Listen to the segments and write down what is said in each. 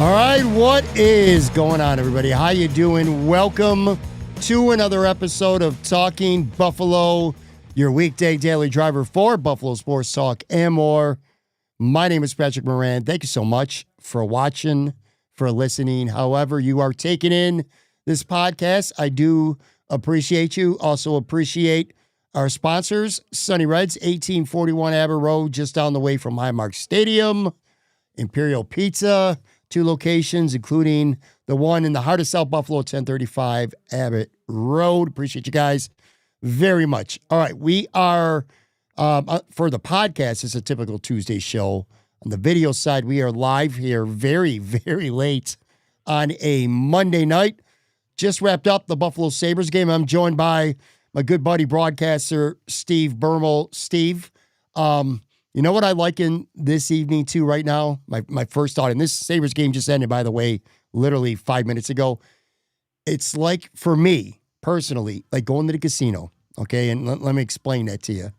All right, what is going on, everybody? How you doing? Welcome to another episode of Talking Buffalo, your weekday daily driver for Buffalo Sports Talk and more. My name is Patrick Moran. Thank you so much for watching, for listening. However you are taking in this podcast, I do appreciate you. Also appreciate our sponsors, Sunny Reds, 1841 Aber Road, just down the way from Highmark Stadium, Imperial Pizza, 2 locations, including the one in the heart of South Buffalo, 1035 Abbott Road. Appreciate you guys very much. All right, we are, for the podcast, it's a typical Tuesday show. On the video side, we are live here very, very late on a Monday night. Just wrapped up the Buffalo Sabres game. I'm joined by my good buddy broadcaster, Steve Bermel. Steve, you know what I like in this evening, too, right now? My first thought, and this Sabres game just ended, by the way, literally 5 minutes ago. It's like, for me, personally, like going to the casino, okay? And let me explain that to you.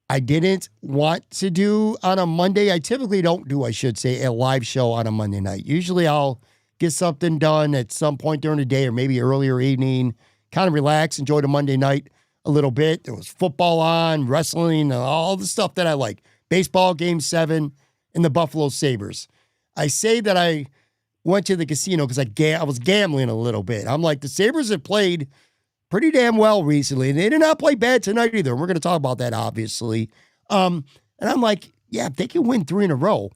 I didn't want to do on a Monday. I typically don't do, I should say, a live show on a Monday night. Usually I'll get something done at some point during the day or maybe earlier evening, kind of relax, enjoy the Monday night a little bit. There was football on, wrestling, all the stuff that I like. Baseball, Game 7, and the Buffalo Sabres. I say that I went to the casino because I was gambling a little bit. I'm like, the Sabres have played pretty damn well recently, and they did not play bad tonight either. And we're going to talk about that, obviously. And I'm like, yeah, if they can win 3 in a row,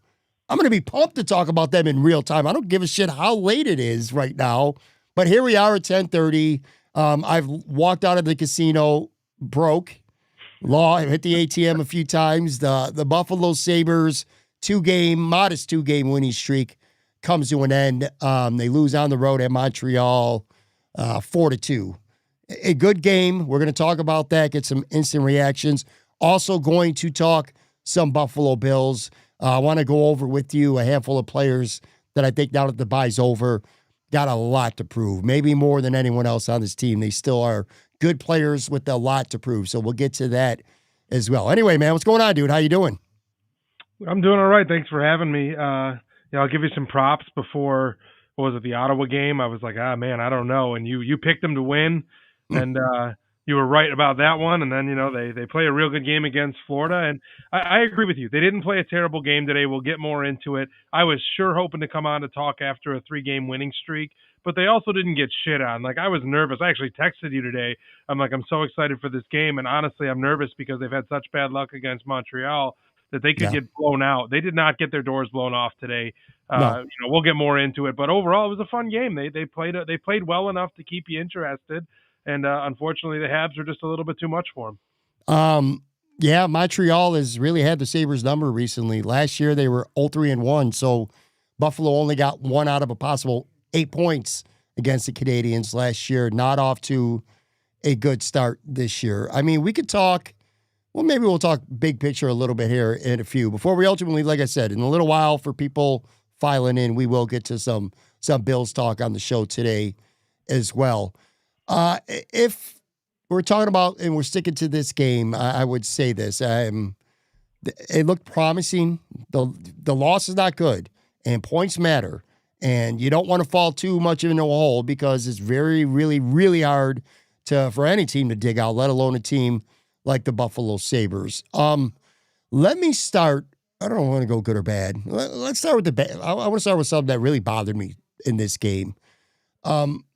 I'm going to be pumped to talk about them in real time. I don't give a shit how late it is right now. But here we are at 10:30. I've walked out of the casino broke. I hit the ATM a few times. The Buffalo Sabres modest two-game winning streak comes to an end. They lose on the road at Montreal 4-2. A good game. We're going to talk about that, get some instant reactions. Also going to talk some Buffalo Bills. I want to go over with you a handful of players that I think now that the bye's over, got a lot to prove, maybe more than anyone else on this team. They still are good players with a lot to prove, so we'll get to that as well. Anyway, man, what's going on, dude? How you doing? I'm doing all right. Thanks for having me. I'll give you some props before, what was it, the Ottawa game? I was like, man, I don't know. And you picked them to win, and you were right about that one. And then, they play a real good game against Florida. And I agree with you. They didn't play a terrible game today. We'll get more into it. I was sure hoping to come on to talk after a 3-game winning streak, but they also didn't get shit on. Like, I was nervous. I actually texted you today. I'm like, I'm so excited for this game. And honestly, I'm nervous because they've had such bad luck against Montreal that they could get blown out. They did not get their doors blown off today. No. We'll get more into it, but overall, it was a fun game. They played well enough to keep you interested. And unfortunately, the Habs are just a little bit too much for them. Yeah, Montreal has really had the Sabres number recently. Last year, they were 0-3-1, so Buffalo only got 1 out of a possible 8 points against the Canadiens last year. Not off to a good start this year. I mean, we could talk, well, maybe we'll talk big picture a little bit here in a few. Before we ultimately, like I said, in a little while for people filing in, we will get to some Bills talk on the show today as well. If we're talking about, and we're sticking to this game, I would say this. It looked promising. The loss is not good, and points matter. And you don't want to fall too much into a hole because it's very, really, really hard for any team to dig out, let alone a team like the Buffalo Sabres. Let me start. I don't want to go good or bad. Let's start with the bad. I want to start with something that really bothered me in this game.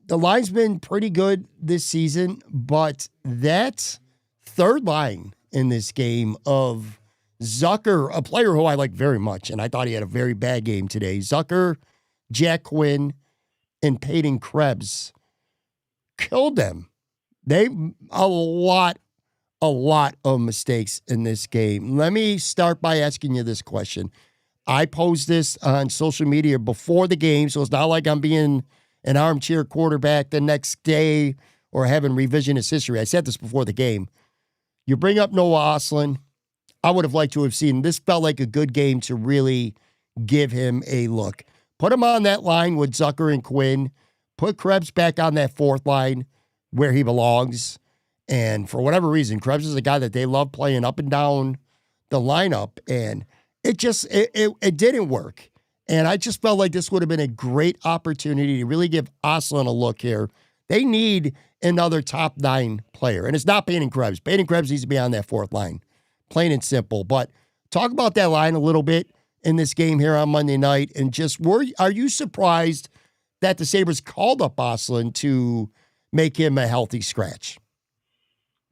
The line's been pretty good this season, but that third line in this game of Zucker, a player who I like very much, and I thought he had a very bad game today. Zucker, Jack Quinn, and Peyton Krebs killed them. A lot of mistakes in this game. Let me start by asking you this question. I posed this on social media before the game, so it's not like I'm being an armchair quarterback the next day or having revisionist history. I said this before the game. You bring up Noah Ostlund. I would have liked to have seen, this felt like a good game to really give him a look. Put him on that line with Zucker and Quinn. Put Krebs back on that fourth line where he belongs. And for whatever reason, Krebs is a guy that they love playing up and down the lineup. And it didn't work. And I just felt like this would have been a great opportunity to really give Oslin a look here. They need another top 9 player. And it's not Peyton Krebs. Peyton Krebs needs to be on that 4th line. Plain and simple. But talk about that line a little bit in this game here on Monday night. And just are you surprised that the Sabres called up Oslin to make him a healthy scratch?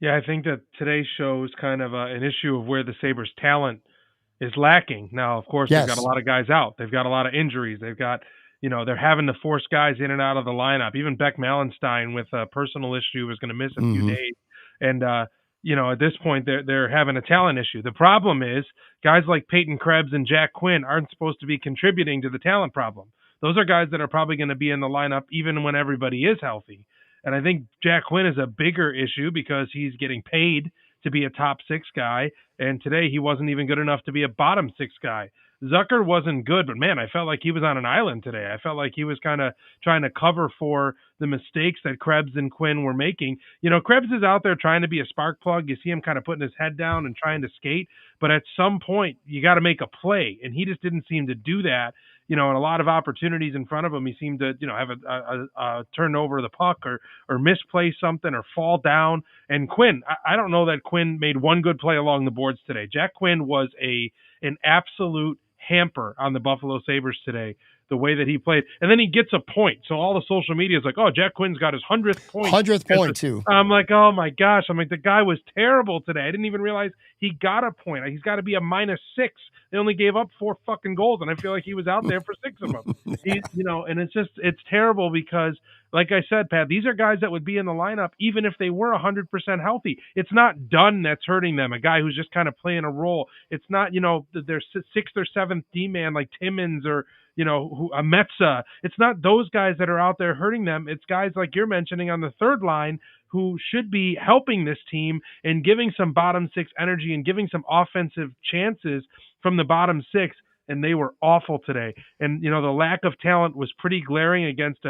Yeah, I think that today shows kind of an issue of where the Sabres' talent is lacking. Now, of course, Yes. They've got a lot of guys out. They've got a lot of injuries. They've got, they're having to force guys in and out of the lineup. Even Beck Malenstein with a personal issue was going to miss a few days. And, at this point, they're having a talent issue. The problem is guys like Peyton Krebs and Jack Quinn aren't supposed to be contributing to the talent problem. Those are guys that are probably going to be in the lineup even when everybody is healthy. And I think Jack Quinn is a bigger issue because he's getting paid to be a top 6 guy, and today he wasn't even good enough to be a bottom 6 guy. Zucker wasn't good, but man, I felt like he was on an island today. I felt like he was kind of trying to cover for the mistakes that Krebs and Quinn were making. Krebs is out there trying to be a spark plug. You see him kind of putting his head down and trying to skate, but at some point you got to make a play, and he just didn't seem to do that. And a lot of opportunities in front of him, he seemed to, have a turn over the puck or misplay something or fall down. And Quinn, I don't know that Quinn made one good play along the boards today. Jack Quinn was an absolute hamper on the Buffalo Sabres today, the way that he played. And then he gets a point. So all the social media is like, oh, Jack Quinn's got his 100th point. 100th point, too. I'm like, oh, my gosh. I'm like, the guy was terrible today. I didn't even realize he got a point. He's got to be a -6. They only gave up 4 fucking goals, and I feel like he was out there for 6 of them. And it's terrible because, like I said, Pat, these are guys that would be in the lineup even if they were 100% healthy. It's not Dunn that's hurting them, a guy who's just kind of playing a role. It's not, their 6th or 7th D-man like Timmins or, a Metza. It's not those guys that are out there hurting them. It's guys like you're mentioning on the 3rd line who should be helping this team and giving some bottom 6 energy and giving some offensive chances from the bottom 6. And they were awful today. And, the lack of talent was pretty glaring against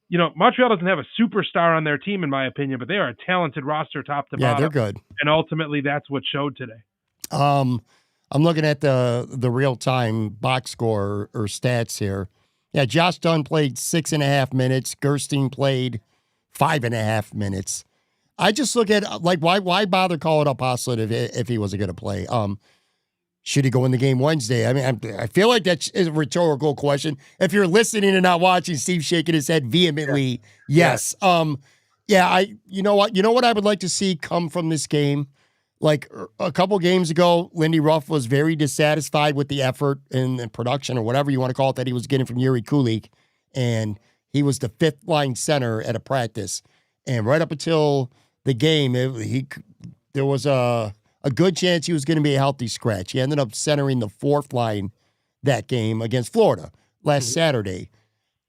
Montreal doesn't have a superstar on their team, in my opinion, but they are a talented roster top to bottom. Yeah, they're good. And ultimately, that's what showed today. I'm looking at the real-time box score or stats here. Yeah, Josh Dunn played 6.5 minutes. Gerstein played 5.5 minutes. I just look at, why bother calling up Oslin if he wasn't going to play? Should he go in the game Wednesday? I mean, I feel like that's a rhetorical question. If you're listening and not watching, Steve's shaking his head vehemently. Yes. You know what I would like to see come from this game? Like a couple games ago, Lindy Ruff was very dissatisfied with the effort and the production or whatever you want to call it that he was getting from Yuri Kulik. And he was the 5th line center at a practice. And right up until the game, there was a good chance he was going to be a healthy scratch. He ended up centering the 4th line that game against Florida last Saturday.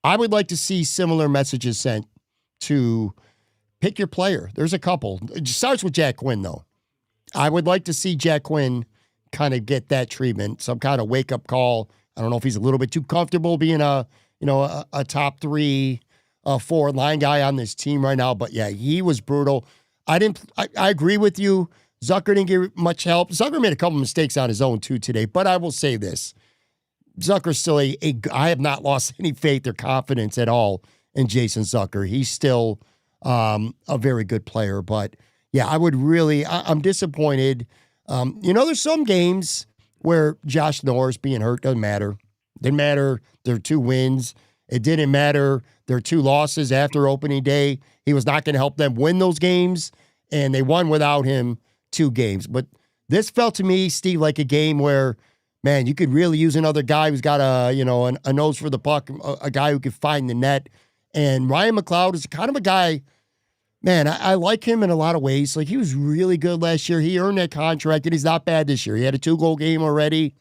I would like to see similar messages sent to pick your player. There's a couple. It starts with Jack Quinn, though. I would like to see Jack Quinn kind of get that treatment, some kind of wake-up call. I don't know if he's a little bit too comfortable being a top 3 forward line guy on this team right now. But, yeah, he was brutal. I agree with you. Zucker didn't get much help. Zucker made a couple mistakes on his own, too, today. But I will say this. Zucker's still I have not lost any faith or confidence at all in Jason Zucker. He's still a very good player. But, yeah, I'm disappointed. There's some games where Josh Norris being hurt doesn't matter. Didn't matter their 2 wins. It didn't matter their 2 losses after opening day. He was not going to help them win those games, and they won without him 2 games. But this felt to me, Steve, like a game where, man, you could really use another guy who's got a nose for the puck, a guy who could find the net. And Ryan McLeod is kind of a guy, man, I like him in a lot of ways. Like, he was really good last year. He earned that contract, and he's not bad this year. He had a 2-goal game already,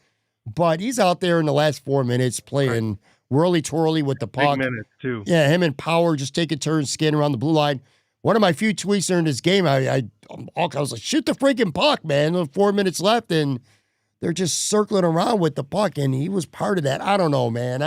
but he's out there in the last 4 minutes playing whirly-twirly with the puck. Big minutes, too. Yeah, him and Power just taking turns skating around the blue line. One of my few tweets during this game, I was like, shoot the freaking puck, man. There's 4 minutes left, and they're just circling around with the puck, and he was part of that. I don't know, man.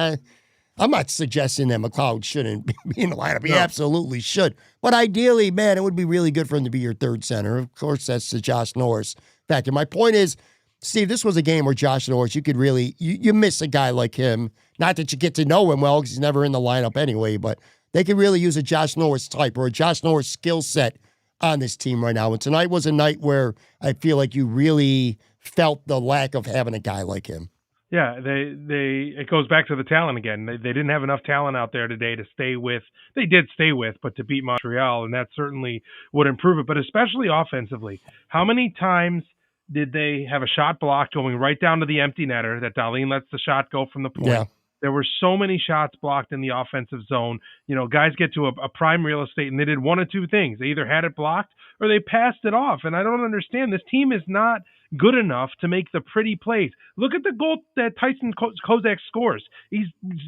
I'm not suggesting that McLeod shouldn't be in the lineup. He absolutely should. But ideally, man, it would be really good for him to be your 3rd center. Of course, that's the Josh Norris factor. My point is, Steve, this was a game where Josh Norris, you could really, you miss a guy like him. Not that you get to know him well because he's never in the lineup anyway, but they could really use a Josh Norris type or a Josh Norris skill set on this team right now. And tonight was a night where I feel like you really felt the lack of having a guy like him. Yeah, it goes back to the talent again. They didn't have enough talent out there today to stay with. They did stay with, but to beat Montreal, and that certainly would improve it. But especially offensively, how many times did they have a shot blocked going right down to the empty netter that Dahlin lets the shot go from the point? Yeah. There were so many shots blocked in the offensive zone. You know, guys get to a prime real estate and they did one of two things. They either had it blocked or they passed it off. And I don't understand. This team is not good enough to make the pretty plays. Look at the goal that Tyson Kozak scores. He's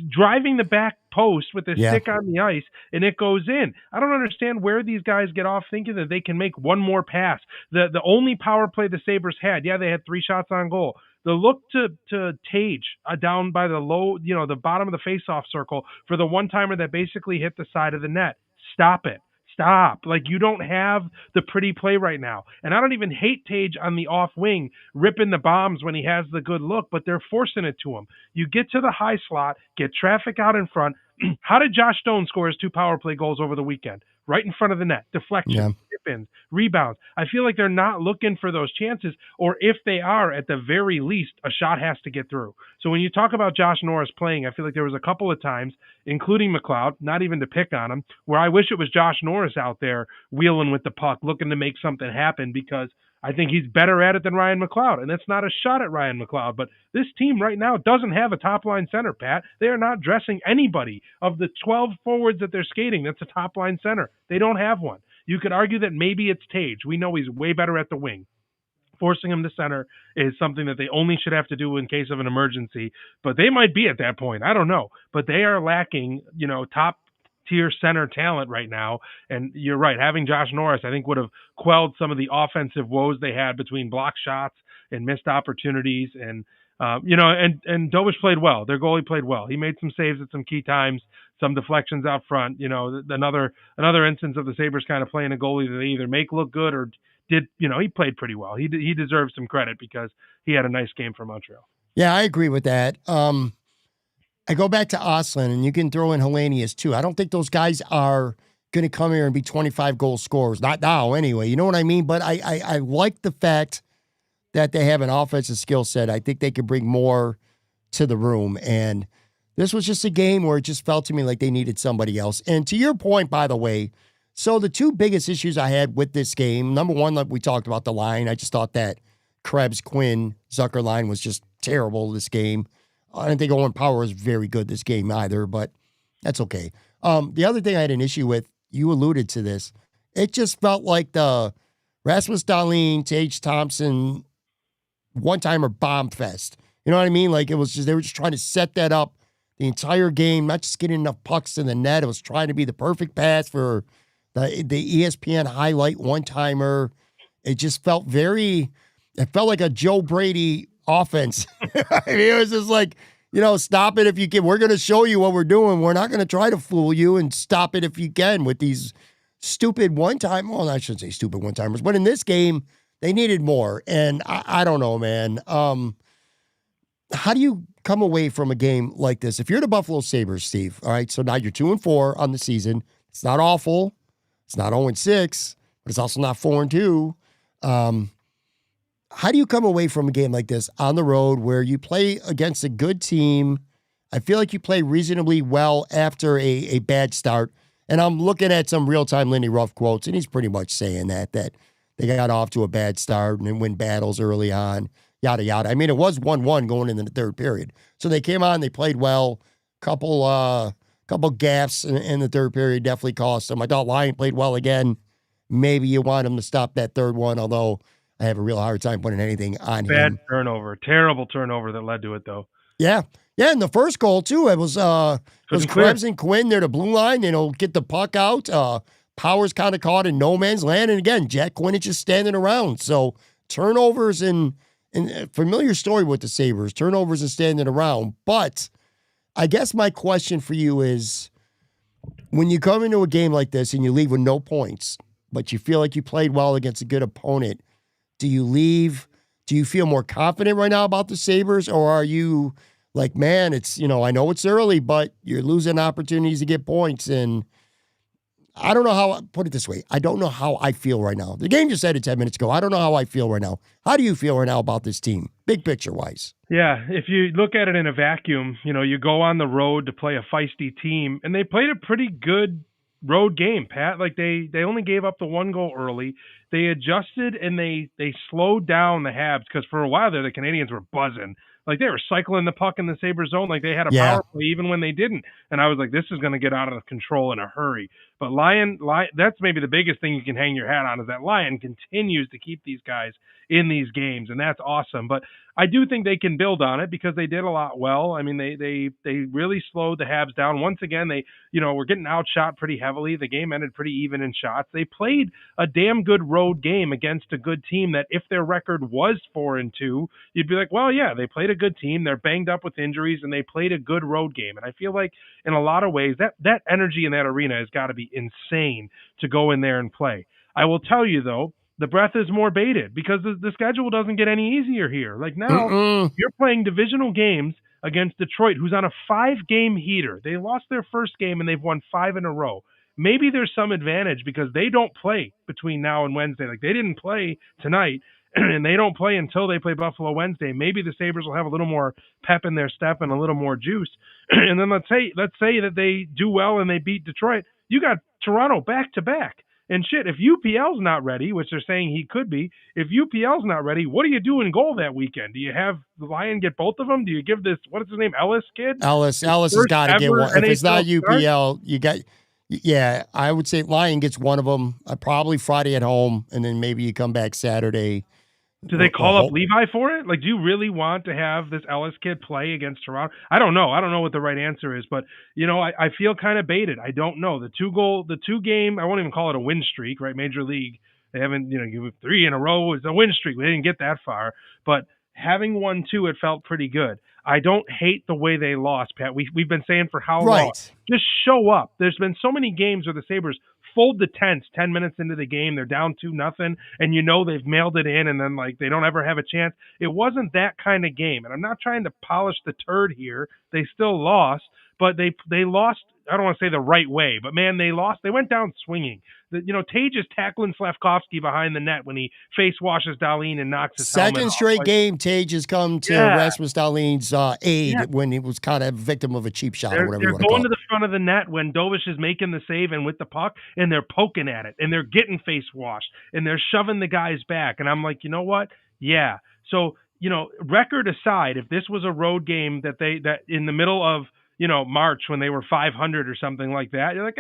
driving the back post with his stick on the ice, and it goes in. I don't understand where these guys get off thinking that they can make one more pass. The only power play the Sabres had, they had 3 shots on goal. The look to Tage down by the low, the bottom of the faceoff circle for the one-timer that basically hit the side of the net. Stop it. Stop. Like, you don't have the pretty play right now. And I don't even hate Tage on the off wing, ripping the bombs when he has the good look, but they're forcing it to him. You get to the high slot, get traffic out in front. How did Josh Stone score his 2 power play goals over the weekend? Right in front of the net. Deflection, tip-ins, rebounds. I feel like they're not looking for those chances, or if they are, at the very least, a shot has to get through. So when you talk about Josh Norris playing, I feel like there was a couple of times, including McLeod, not even to pick on him, where I wish it was Josh Norris out there wheeling with the puck, looking to make something happen, because I think he's better at it than Ryan McLeod. And that's not a shot at Ryan McLeod, but this team right now doesn't have a top-line center, Pat. They are not dressing anybody. Of the 12 forwards that they're skating, that's a top-line center. They don't have one. You could argue that maybe it's Tage. We know he's way better at the wing. Forcing him to center is something that they only should have to do in case of an emergency, but they might be at that point. I don't know. But they are lacking, top tier center talent right now. And you're right, having Josh Norris, I think, would have quelled some of the offensive woes they had between block shots and missed opportunities. And, and Dobish played well. Their goalie played well. He made some saves at some key times, some deflections out front. Another instance of the Sabres kind of playing a goalie that they either make look good or did, he played pretty well. He deserves some credit because he had a nice game for Montreal. Yeah, I agree with that. I go back to Oslin, and you can throw in Hellenius too. I don't think those guys are going to come here and be 25 goal scorers. Not now, anyway. You know what I mean? But I like the fact that they have an offensive skill set. I think they could bring more to the room. And this was just a game where it just felt to me like they needed somebody else. And to your point, by the way, so the 2 biggest issues I had with this game, number one, like we talked about the line. I just thought that Krebs-Quinn-Zucker line was just terrible this game. I didn't think Owen Power was very good this game either, but that's okay. The other thing I had an issue with, you alluded to this, it just felt like the Rasmus Dahlin, Tage Thompson, one-timer bomb fest. You know what I mean? Like, it was just, they were just trying to set that up the entire game, not just getting enough pucks in the net. It was trying to be the perfect pass for the ESPN highlight one-timer. It just felt it felt like a Joe Brady offense. I mean, it was just like, stop it if you can. We're going to show you what we're doing. We're not going to try to fool you, and stop it if you can with these stupid one-time. Well, I shouldn't say stupid one-timers, but in this game, they needed more. And I don't know, man. How do you come away from a game like this? If you're the Buffalo Sabres, Steve, all right, so now you're 2-4 on the season. It's not awful. It's not 0-6, but it's also not 4-2. How do you come away from a game like this on the road where you play against a good team? I feel like you play reasonably well after a bad start. And I'm looking at some real-time Lindy Ruff quotes, and he's pretty much saying that they got off to a bad start and win battles early on, yada, yada. I mean, it was 1-1 going into the third period. So they came on, they played well. Couple gaffes in the third period definitely cost them. I thought Lyon played well again. Maybe you want him to stop that third one, although I have a real hard time putting anything on him. Bad turnover. Terrible turnover that led to it, though. Yeah. Yeah, and the first goal, too, it was Krebs and Quinn near the blue line, get the puck out. Powers kind of caught in no man's land. And again, Jack Quinn is just standing around. So turnovers and familiar story with the Sabres, turnovers and standing around. But I guess my question for you is, when you come into a game like this and you leave with no points, but you feel like you played well against a good opponent, do you leave Do you feel more confident right now about the Sabres, or are you like, man, it's, I know it's early, but you're losing opportunities to get points, and I don't know how, put it this way, I don't know how I feel right now. The game just ended 10 minutes ago. I don't know how I feel right now. How do you feel right now about this team, big picture-wise? Yeah, if you look at it in a vacuum, you go on the road to play a feisty team, and they played a pretty good road game, Pat. Like they only gave up the one goal early. They adjusted and they slowed down the Habs because for a while there the Canadians were buzzing. Like they were cycling the puck in the Sabres zone like they had a power play even when they didn't. And I was like, this is going to get out of control in a hurry. But Lion, that's maybe the biggest thing you can hang your hat on is that Lion continues to keep these guys in these games, and that's awesome. But I do think they can build on it because they did a lot well. I mean, they really slowed the Habs down. Once again, they were getting outshot pretty heavily. The game ended pretty even in shots. They played a damn good road game against a good team that if their record was 4-2, you'd be like, well, yeah, they played a good team. They're banged up with injuries, and they played a good road game. And I feel like in a lot of ways that energy in that arena has got to be insane to go in there and play. I will tell you, though, the breath is more bated because the schedule doesn't get any easier here. Like now, you're playing divisional games against Detroit, who's on a 5-game heater. They lost their first game and they've won 5 in a row. Maybe there's some advantage because they don't play between now and Wednesday. Like they didn't play tonight and they don't play until they play Buffalo Wednesday. Maybe the Sabres will have a little more pep in their step and a little more juice. And then let's say that they do well and they beat Detroit. You got Toronto back to back. And shit, if UPL's not ready, which they're saying he could be, if UPL's not ready, what do you do in goal that weekend? Do you have the Lion get both of them? Do you give this, what is his name, Ellis kid? Ellis has got to get one. If it's not UPL, you got, I would say Lion gets one of them, probably Friday at home, and then maybe you come back Saturday. Do they call up Levi for it? Like, do you really want to have this Ellis kid play against Toronto? I don't know. I don't know what the right answer is, but I feel kind of baited. I don't know. The 2-game, I won't even call it a win streak, right? Major League, they haven't, 3 in a row is a win streak. We didn't get that far, but having won 2, it felt pretty good. I don't hate the way they lost, Pat. We've been saying for how long? Just show up. There's been so many games where the Sabres fold the tents 10 minutes into the game. They're down 2-0, and they've mailed it in, and then like they don't ever have a chance. It wasn't that kind of game, and I'm not trying to polish the turd here. They still lost, but they lost. I don't want to say the right way, but man, they lost. They went down swinging. Tage is tackling Slavkovsky behind the net when he face washes Dahlin and knocks his helmet off. Second straight game, Tage has come to Rasmus Dahlin's aid when he was kind of a victim of a cheap shot or whatever you want to call it. They're going to the front of the net when Dovish is making the save and with the puck, and they're poking at it, and they're getting face washed, and they're shoving the guys back. And I'm like, you know what? Yeah. So, record aside, if this was a road game that in the middle of March when they were 500 or something like that, you're like,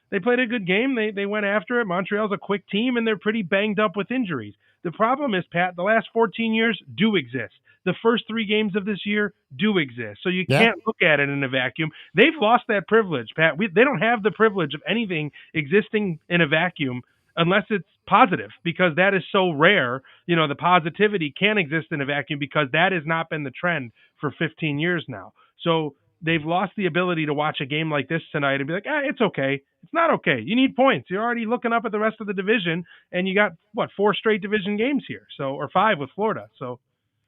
they played a good game. They went after it. Montreal's a quick team, and they're pretty banged up with injuries. The problem is, Pat, the last 14 years do exist. The first 3 games of this year do exist. So you can't look at it in a vacuum. They've lost that privilege, Pat. They don't have the privilege of anything existing in a vacuum unless it's positive, because that is so rare. The positivity can exist in a vacuum because that has not been the trend for 15 years now. So they've lost the ability to watch a game like this tonight and be like, it's okay. It's not okay. You need points. You're already looking up at the rest of the division, and you got, 4 straight division games here, or 5 with Florida. So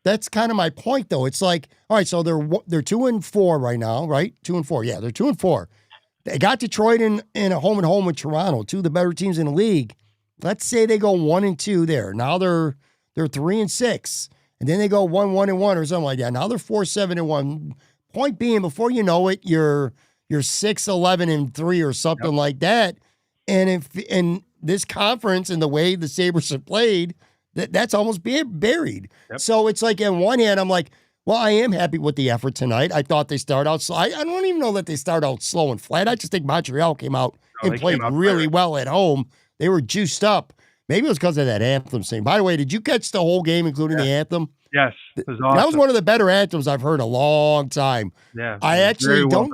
that's kind of my point, though. It's like, all right, so they're 2-4 right now, right? 2-4. Yeah, they're 2-4. They got Detroit in a home and home with Toronto, 2 of the better teams in the league. Let's say they go 1-2 there. Now they're 3-6, and then they go 1-1 or something like that. Now they're 4-7-1. Point being, before you know it, you're 6-11-3 or something like that. And if in this conference and the way the Sabres have played, that's almost buried. Yep. So it's like, on one hand, I'm like, well, I am happy with the effort tonight. I thought they started out slow. I don't even know that they started out slow and flat. I just think Montreal came out and played really well at home. They were juiced up. Maybe it was because of that anthem thing. By the way, did you catch the whole game, including the anthem? Yes, it was awesome. That was one of the better anthems I've heard in a long time. Yeah, I actually don't.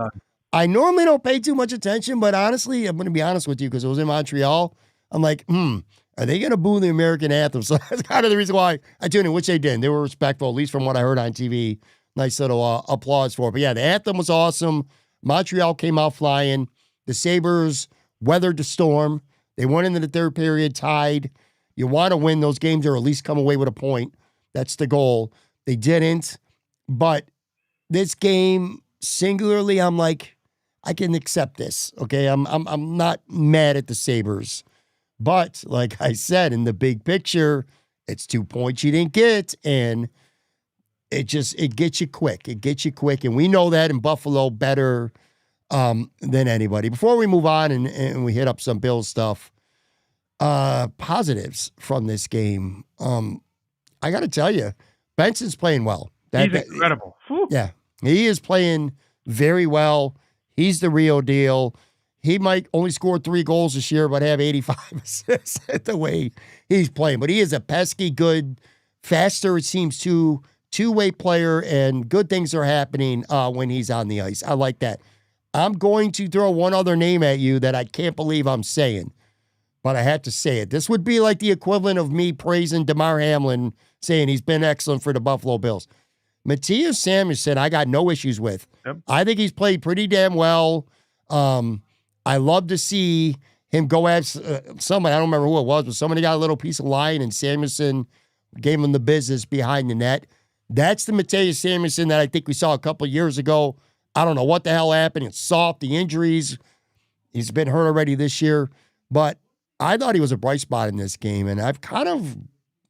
I normally don't pay too much attention, but honestly, I'm going to be honest with you because it was in Montreal. I'm like, are they going to boo the American anthem? So that's kind of the reason why I tuned in, which they didn't. They were respectful, at least from what I heard on TV. Nice little applause for it. But yeah, the anthem was awesome. Montreal came out flying. The Sabres weathered the storm. They went into the third period tied. You want to win those games or at least come away with a point. That's the goal. They didn't. But this game, singularly, I'm like, I can accept this. Okay, I'm not mad at the Sabres. But like I said, in the big picture, it's 2 points you didn't get, and it gets you quick. It gets you quick, and we know that in Buffalo better than anybody. Before we move on and we hit up some Bills stuff, positives from this game. I got to tell you, Benson's playing well. He's incredible. Yeah, he is playing very well. He's the real deal. He might only score 3 goals this year, but have 85 assists the way he's playing. But he is a pesky good, faster, it seems, two-way player, and good things are happening when he's on the ice. I like that. I'm going to throw one other name at you that I can't believe I'm saying, but I had to say it. This would be like the equivalent of me praising DeMar Hamlin, saying he's been excellent for the Buffalo Bills. Mattias Samuelsson, I got no issues with. Yep. I think he's played pretty damn well. I love to see him go at somebody. I don't remember who it was, but somebody got a little piece of line, and Samuelsson gave him the business behind the net. That's the Mattias Samuelsson that I think we saw a couple of years ago. I don't know what the hell happened. It's soft, the injuries. He's been hurt already this year. But I thought he was a bright spot in this game, and I've kind of,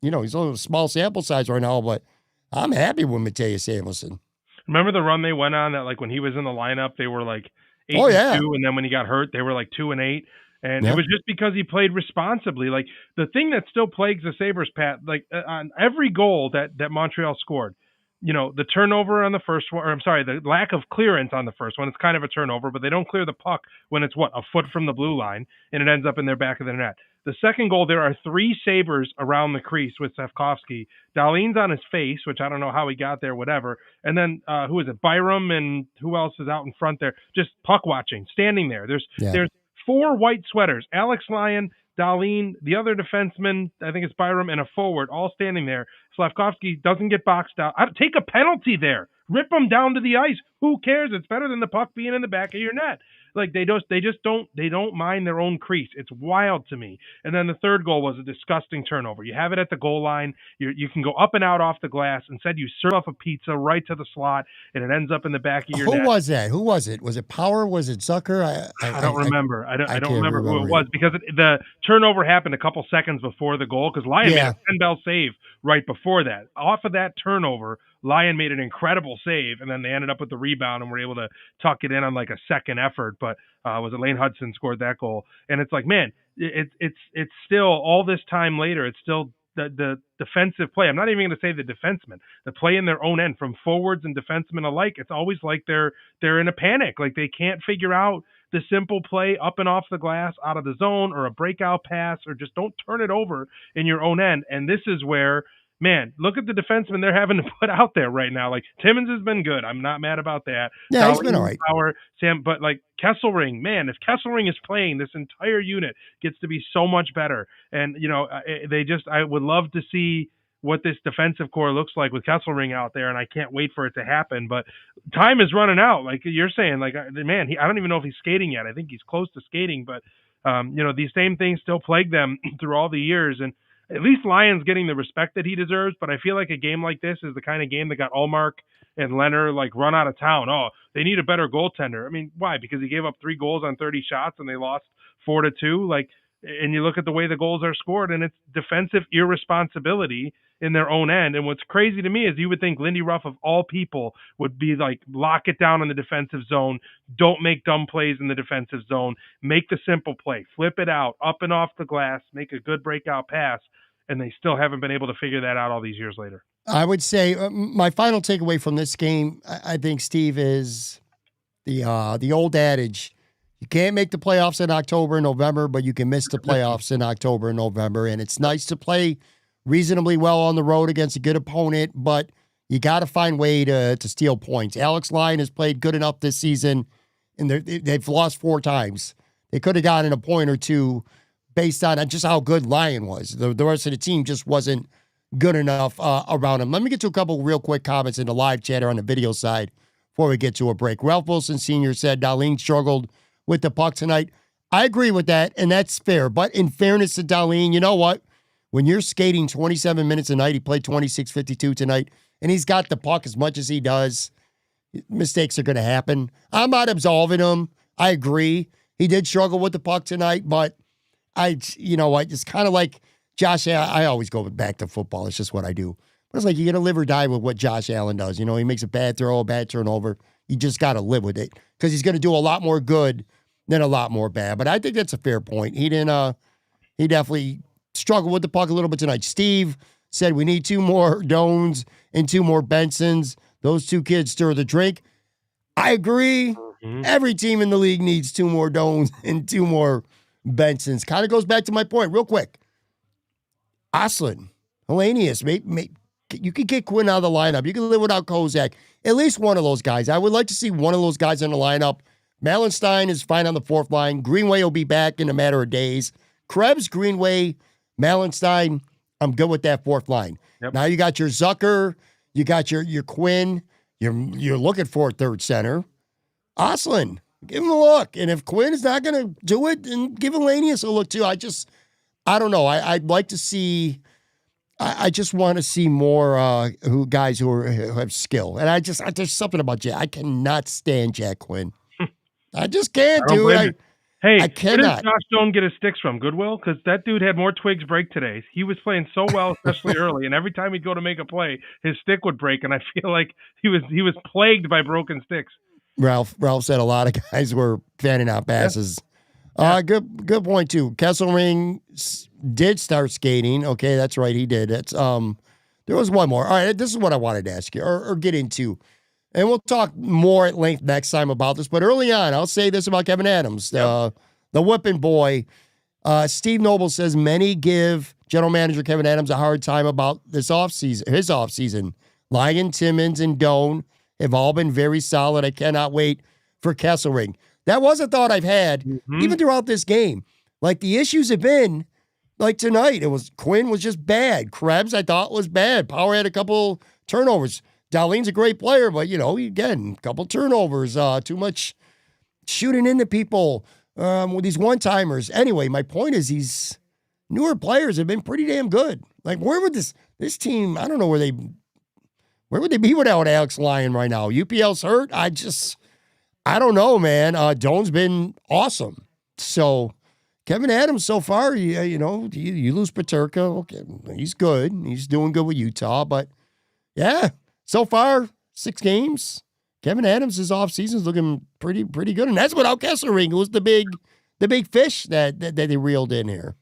he's a little small sample size right now, but I'm happy with Mattias Samuelsson. Remember the run they went on that, like, when he was in the lineup, they were like 8-2, and then when he got hurt, they were like 2-8. And it was just because he played responsibly. Like, the thing that still plagues the Sabres, Pat, like on every goal that Montreal scored, the turnover on the first one, the lack of clearance on the first one, it's kind of a turnover, but they don't clear the puck when it's a foot from the blue line, and it ends up in their back of the net. The second goal, there are 3 Sabres around the crease with Safkovsky. Dahlin's on his face, which I don't know how he got there, whatever. And then, who is it? Byram, and who else is out in front there? Just puck watching, standing there. There's 4 white sweaters. Alex Lyon, Dahlin, the other defenseman, I think it's Byram, and a forward, all standing there. Slavkovsky doesn't get boxed out. Take a penalty there. Rip them down to the ice. Who cares? It's better than the puck being in the back of your net. Like, they don't mind their own crease. It's wild to me. And then the third goal was a disgusting turnover. You have it at the goal line. You can go up and out off the glass. Instead, you serve up a pizza right to the slot, and it ends up in the back of your net. Who was that? Who was it? Was it Power? Was it Zucker? I don't remember. I don't remember who it was, because the turnover happened a couple seconds before the goal, because Lyon made a 10-bell save right before that. Off of that turnover, Lyon made an incredible save, and then they ended up with the rebound and were able to tuck it in on like a second effort. But was it Lane Hudson scored that goal? And it's like, man, it's still, all this time later, it's still the defensive play. I'm not even going to say the defensemen, the play in their own end from forwards and defensemen alike. It's always like they're in a panic, like they can't figure out the simple play up and off the glass, out of the zone, or a breakout pass, or just don't turn it over in your own end. And this is where, man, look at the defensemen they're having to put out there right now. Like, Timmins has been good. I'm not mad about that. Yeah, he's been all right. Sam, but like Kesselring, man, if Kesselring is playing, this entire unit gets to be so much better. And, I would love to see what this defensive core looks like with Kesselring out there, and I can't wait for it to happen. But time is running out. Like you're saying, like, man, I don't even know if he's skating yet. I think he's close to skating, but, these same things still plague them through all the years. And at least Lyon's getting the respect that he deserves, but I feel like a game like this is the kind of game that got Ullmark and Leonard like run out of town. Oh, they need a better goaltender. I mean, why? Because he gave up 3 goals on 30 shots and they lost 4-2. Like, and you look at the way the goals are scored, and it's defensive irresponsibility in their own end. And what's crazy to me is you would think Lindy Ruff, of all people, would be like, lock it down in the defensive zone. Don't make dumb plays in the defensive zone. Make the simple play. Flip it out, up and off the glass, make a good breakout pass. And they still haven't been able to figure that out all these years later. I would say my final takeaway from this game, I think, Steve, is the old adage: you can't make the playoffs in October and November, but you can miss the playoffs in October and November. And it's nice to play reasonably well on the road against a good opponent, but you got to find a way to steal points. Alex Lyon has played good enough this season, and they've lost 4 times. They could have gotten a point or two based on just how good Lyon was. The rest of the team just wasn't good enough around him. Let me get to a couple real quick comments in the live chat or on the video side before we get to a break. Ralph Wilson Sr. said Dahlin struggled with the puck tonight. I agree with that, and that's fair. But in fairness to Dahlin, you know what? When you're skating 27 minutes a night, he played 26:52 tonight, and he's got the puck as much as he does, mistakes are going to happen. I'm not absolving him. I agree. He did struggle with the puck tonight, but it's kind of like Josh Allen. I always go back to football. It's just what I do. But it's like you're going to live or die with what Josh Allen does. He makes a bad throw, a bad turnover. You just got to live with it because he's going to do a lot more good than a lot more bad. But I think that's a fair point. He definitely struggled with the puck a little bit tonight. Steve said we need 2 more Doans and 2 more Bensons. Those 2 kids stir the drink. I agree. Mm-hmm. Every team in the league needs 2 more Doans and 2 more Bensons. Kind of goes back to my point real quick. Oslin, Hellenius, you could get Quinn out of the lineup. You can live without Kozak. At least one of those guys. I would like to see one of those guys in the lineup. Malenstein is fine on the 4th line. Greenway will be back in a matter of days. Krebs, Greenway, Malenstein, I'm good with that 4th line. Yep. Now you got your Zucker, you got your Quinn. You're looking for a 3rd center. Oslin, give him a look. And if Quinn is not going to do it, then give Elenius a look too. I don't know. I'd like to see. I just want to see more guys who have skill. And there's something about Jack. I cannot stand Jack Quinn. I just can't do it. Hey, I cannot. Where did Josh Stone get his sticks from? Goodwill? Because that dude had more twigs break today. He was playing so well, especially early, and every time he'd go to make a play, his stick would break, and I feel like he was plagued by broken sticks. Ralph said a lot of guys were fanning out passes. Yeah. Good point too. Kesselring did start skating. Okay, that's right, he did. That's there was one more. All right, this is what I wanted to ask you or get into. And we'll talk more at length next time about this. But early on, I'll say this about Kevin Adams, the whipping boy. Steve Noble says many give general manager Kevin Adams a hard time about his offseason. Lyon, Timmins, and Doan have all been very solid. I cannot wait for Kesselring. That was a thought I've had even throughout this game. Like the issues have been, like tonight, Quinn was just bad. Krebs, I thought, was bad. Power had a couple turnovers. Darlene's a great player, but, again, a couple turnovers, too much shooting into people with these one-timers. Anyway, my point is these newer players have been pretty damn good. Like, where would this team, I don't know where would they be without Alex Lyon right now? UPL's hurt? I don't know, man. Doan's been awesome. So, Kevin Adams so far, you lose Peterka. Okay, he's good. He's doing good with Utah, but, yeah. So far, 6 games. Kevin Adams' offseason is looking pretty good, and that's without Kesselring, who was the big fish that they reeled in here.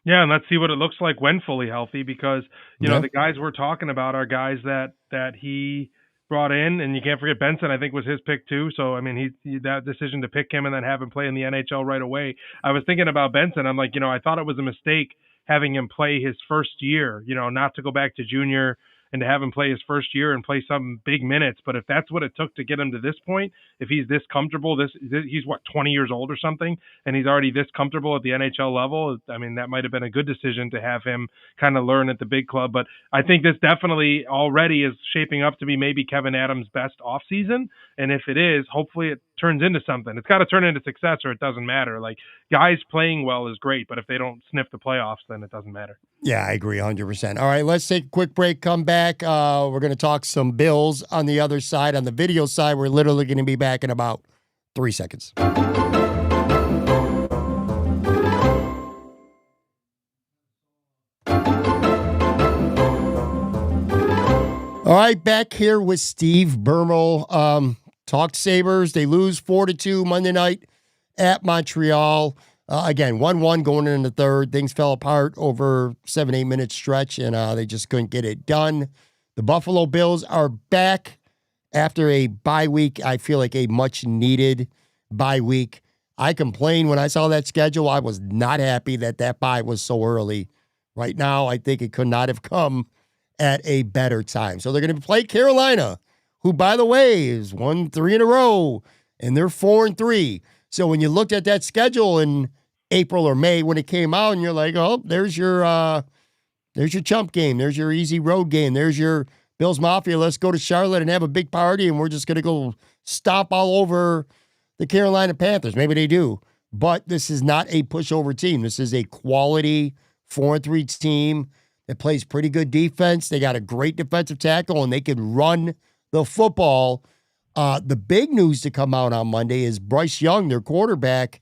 Yeah, and let's see what it looks like when fully healthy, because the guys we're talking about are guys that he brought in, and you can't forget Benson. I think was his pick too. So I mean, he that decision to pick him and then have him play in the NHL right away. I was thinking about Benson. I'm like, I thought it was a mistake having him play his first year. Not to go back to junior and to have him play his first year and play some big minutes. But if that's what it took to get him to this point, if he's this comfortable, he's 20 years old or something, and he's already this comfortable at the NHL level, I mean, that might have been a good decision to have him kind of learn at the big club. But I think this definitely already is shaping up to be maybe Kevin Adams' best offseason. And if it is, hopefully it turns into something. It's got to turn into success or it doesn't matter. Like, guys playing well is great, but if they don't sniff the playoffs, then it doesn't matter. Yeah, I agree 100%. All right, let's take a quick break, come back. We're going to talk some Bills on the other side. On the video side, we're literally going to be back in about 3 seconds. All right, back here with Steve Bermel. Talked Sabres. They lose 4-2 Monday night at Montreal. Again, 1-1 going into the third. Things fell apart over 7-8 minute stretch, and they just couldn't get it done. The Buffalo Bills are back after a bye week. I feel like a much-needed bye week. I complained when I saw that schedule. I was not happy that bye was so early. Right now, I think it could not have come at a better time. So they're going to play Carolina, who, by the way, has won 3 in a row, and they're 4-3. So when you looked at that schedule in April or May when it came out, and you're like, oh, there's your chump game. There's your easy road game. There's your Bills Mafia. Let's go to Charlotte and have a big party, and we're just going to go stomp all over the Carolina Panthers. Maybe they do. But this is not a pushover team. This is a quality 4-3 team that plays pretty good defense. They got a great defensive tackle, and they can run the football. The big news to come out on Monday is Bryce Young, their quarterback,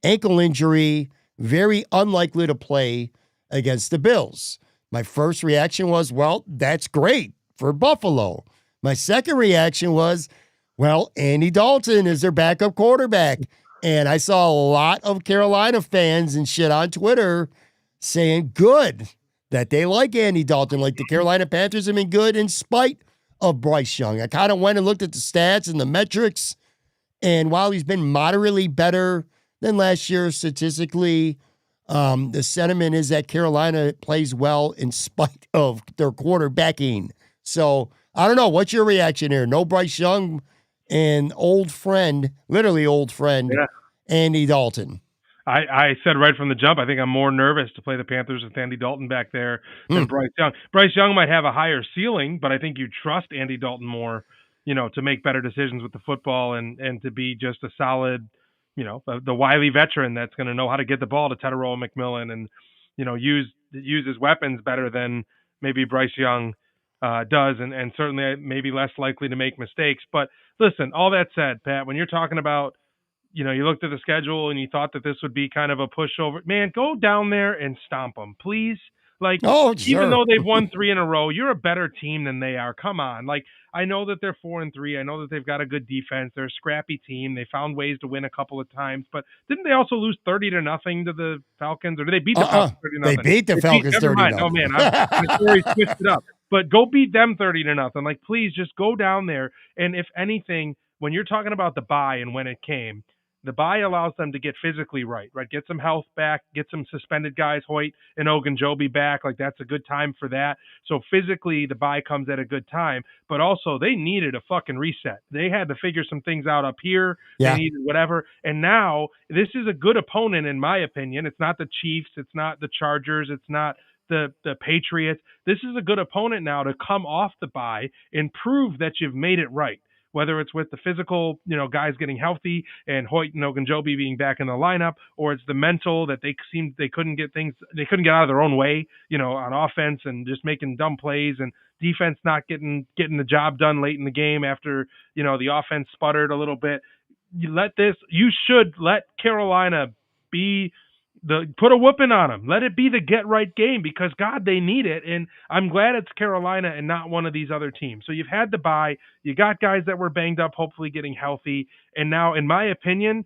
ankle injury, very unlikely to play against the Bills. My first reaction was, well, that's great for Buffalo. My second reaction was, well, Andy Dalton is their backup quarterback. And I saw a lot of Carolina fans and shit on Twitter saying good, that they like Andy Dalton, like the Carolina Panthers have been good in spite of Bryce Young. I kind of went and looked at the stats and the metrics, and while he's been moderately better than last year statistically, the sentiment is that Carolina plays well in spite of their quarterbacking. So, I don't know. What's your reaction here? No Bryce Young and old friend, literally old friend, Andy Dalton. I said right from the jump, I think I'm more nervous to play the Panthers with Andy Dalton back there than Bryce Young. Bryce Young might have a higher ceiling, but I think you trust Andy Dalton more, to make better decisions with the football and to be just a solid, the wily veteran that's going to know how to get the ball to Teterow McMillan and, use his weapons better than maybe Bryce Young does, and certainly maybe less likely to make mistakes. But listen, all that said, Pat, when you're talking about, you looked at the schedule and you thought that this would be kind of a pushover. Man, go down there and stomp them, please. Like, even though they've won 3 in a row, you're a better team than they are. Come on. Like, I know that they're 4-3. I know that they've got a good defense. They're a scrappy team. They found ways to win a couple of times. But didn't they also lose 30-0 to the Falcons? Or did they beat the Falcons 30-0? They beat the Falcons 30-0. Oh, man. The story's twisted up. But go beat them 30-0. Like, please, just go down there. And if anything, when you're talking about the bye and when it came, the bye allows them to get physically right? Get some health back, get some suspended guys, Hoyt and Ogunjobi back. Like, that's a good time for that. So physically, the bye comes at a good time, but also they needed a fucking reset. They had to figure some things out up here. Yeah. They needed whatever. And now this is a good opponent, in my opinion. It's not the Chiefs. It's not the Chargers. It's not the Patriots. This is a good opponent now to come off the bye and prove that you've made it right. Whether it's with the physical, guys getting healthy and Hoyt and Ogunjobi being back in the lineup, or it's the mental that they couldn't get out of their own way, on offense and just making dumb plays, and defense not getting the job done late in the game after, the offense sputtered a little bit. You should let Carolina put a whooping on them. Let it be the get right game, because God, they need it. And I'm glad it's Carolina and not one of these other teams. So you've had the bye, you got guys that were banged up, hopefully getting healthy. And now, in my opinion,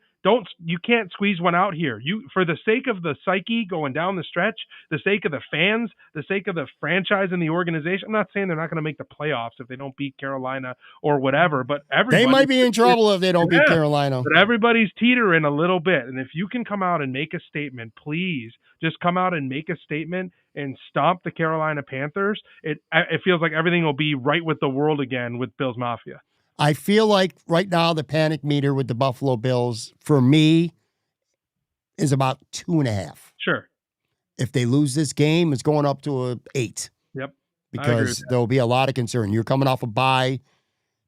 you can't squeeze one out here. For the sake of the psyche going down the stretch, the sake of the fans, the sake of the franchise and the organization. I'm not saying they're not going to make the playoffs if they don't beat Carolina or whatever, but they might be in trouble if they don't beat Carolina. But everybody's teetering a little bit. And if you can come out and make a statement, please just come out and make a statement and stomp the Carolina Panthers. It feels like everything will be right with the world again with Bills Mafia. I feel like right now the panic meter with the Buffalo Bills, for me, is about 2.5. Sure. If they lose this game, it's going up to 8. Yep. Because there'll be a lot of concern. You're coming off a bye.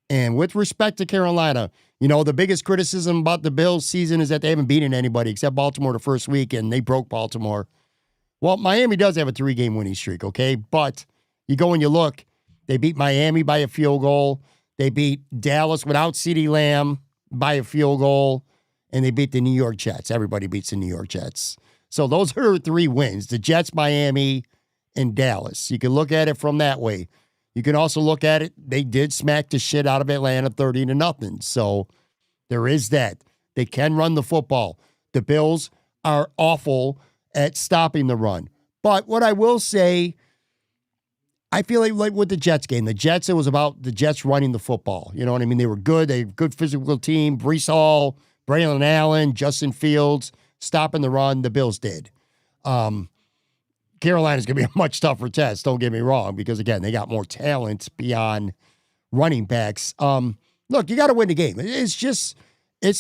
And with respect to Carolina, the biggest criticism about the Bills season is that they haven't beaten anybody except Baltimore the first week, and they broke Baltimore. Well, Miami does have a 3-game winning streak, okay? But you go and you look, they beat Miami by a field goal. They beat Dallas without CeeDee Lamb by a field goal, and they beat the New York Jets. Everybody beats the New York Jets. So those are 3 wins, the Jets, Miami, and Dallas. You can look at it from that way. You can also look at it, they did smack the shit out of Atlanta 30-0. So there is that. They can run the football. The Bills are awful at stopping the run. But what I will say, I feel like with the Jets game, it was about the Jets running the football. You know what I mean? They were good. They were a good physical team. Breece Hall, Braylon Allen, Justin Fields, stopping the run. The Bills did. Carolina's going to be a much tougher test, don't get me wrong, because, again, they got more talent beyond running backs. Look, you got to win the game. It's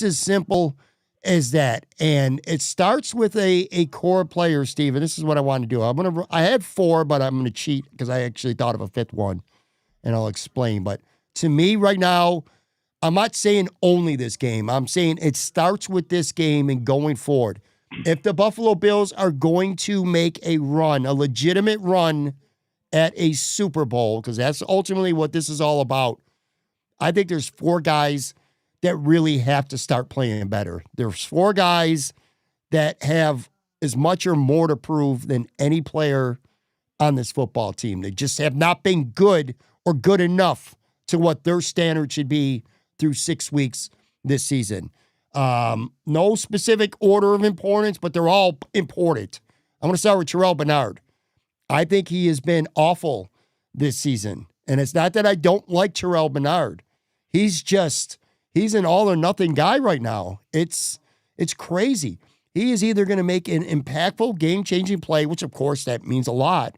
as simple as that. And it starts with a core player, Steve, and this is what I want to do. I had 4, but I'm going to cheat because I actually thought of a 5th one, and I'll explain. But to me right now, I'm not saying only this game. I'm saying it starts with this game and going forward. if the Buffalo Bills are going to make a run, a legitimate run at a Super Bowl, because that's ultimately what this is all about, I think there's 4 guys that really have to start playing better. There's 4 guys that have as much or more to prove than any player on this football team. They just have not been good or good enough to what their standard should be through 6 weeks this season. No specific order of importance, but they're all important. I'm going to start with Terrell Bernard. I think he has been awful this season. And it's not that I don't like Terrell Bernard. He's an all or nothing guy right now. It's crazy. He is either going to make an impactful game-changing play, which of course that means a lot,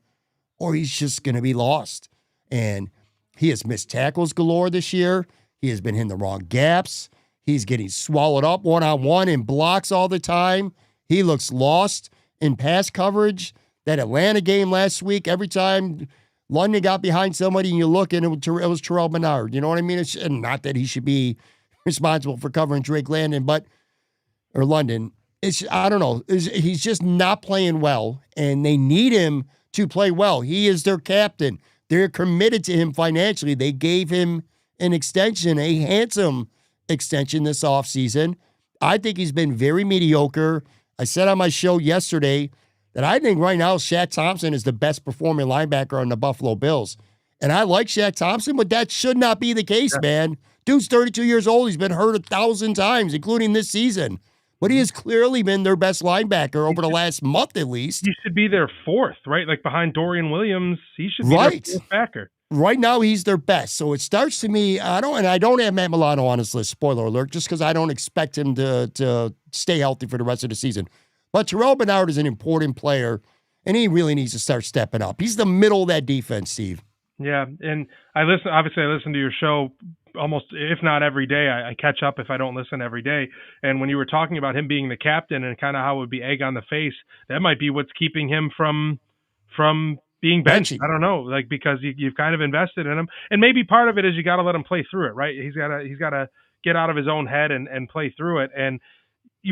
or he's just going to be lost. And he has missed tackles galore this year. He has been in the wrong gaps. He's getting swallowed up one-on-one in blocks all the time. He looks lost in pass coverage. That Atlanta game last week, every time London got behind somebody and you look and it was Terrell Bernard. You know what I mean? It's not that he should be responsible for covering Drake London, or London. I don't know. He's just not playing well, and they need him to play well. He is their captain. They're committed to him financially. They gave him an extension, a handsome extension this offseason. I think he's been very mediocre. I said on my show yesterday that I think right now Shaq Thompson is the best performing linebacker on the Buffalo Bills. And I like Shaq Thompson, but that should not be the case, man. Dude's 32 years old. He's been hurt 1,000 times, including this season. But he has clearly been their best linebacker over the last month at least. He should be their 4th, right? Like behind Dorian Williams. He should be their 4th backer. Right now, he's their best. So it starts to me, I don't have Matt Milano on his list, spoiler alert, just because I don't expect him to stay healthy for the rest of the season. But Terrell Bernard is an important player, and he really needs to start stepping up. He's the middle of that defense, Steve. Yeah, and I listen to your show almost, if not every day. I catch up if I don't listen every day. And when you were talking about him being the captain and kind of how it would be egg on the face, that might be what's keeping him from being benched. I don't know, like, because you've kind of invested in him, and maybe part of it is you got to let him play through it, right? He's got to get out of his own head and play through it. And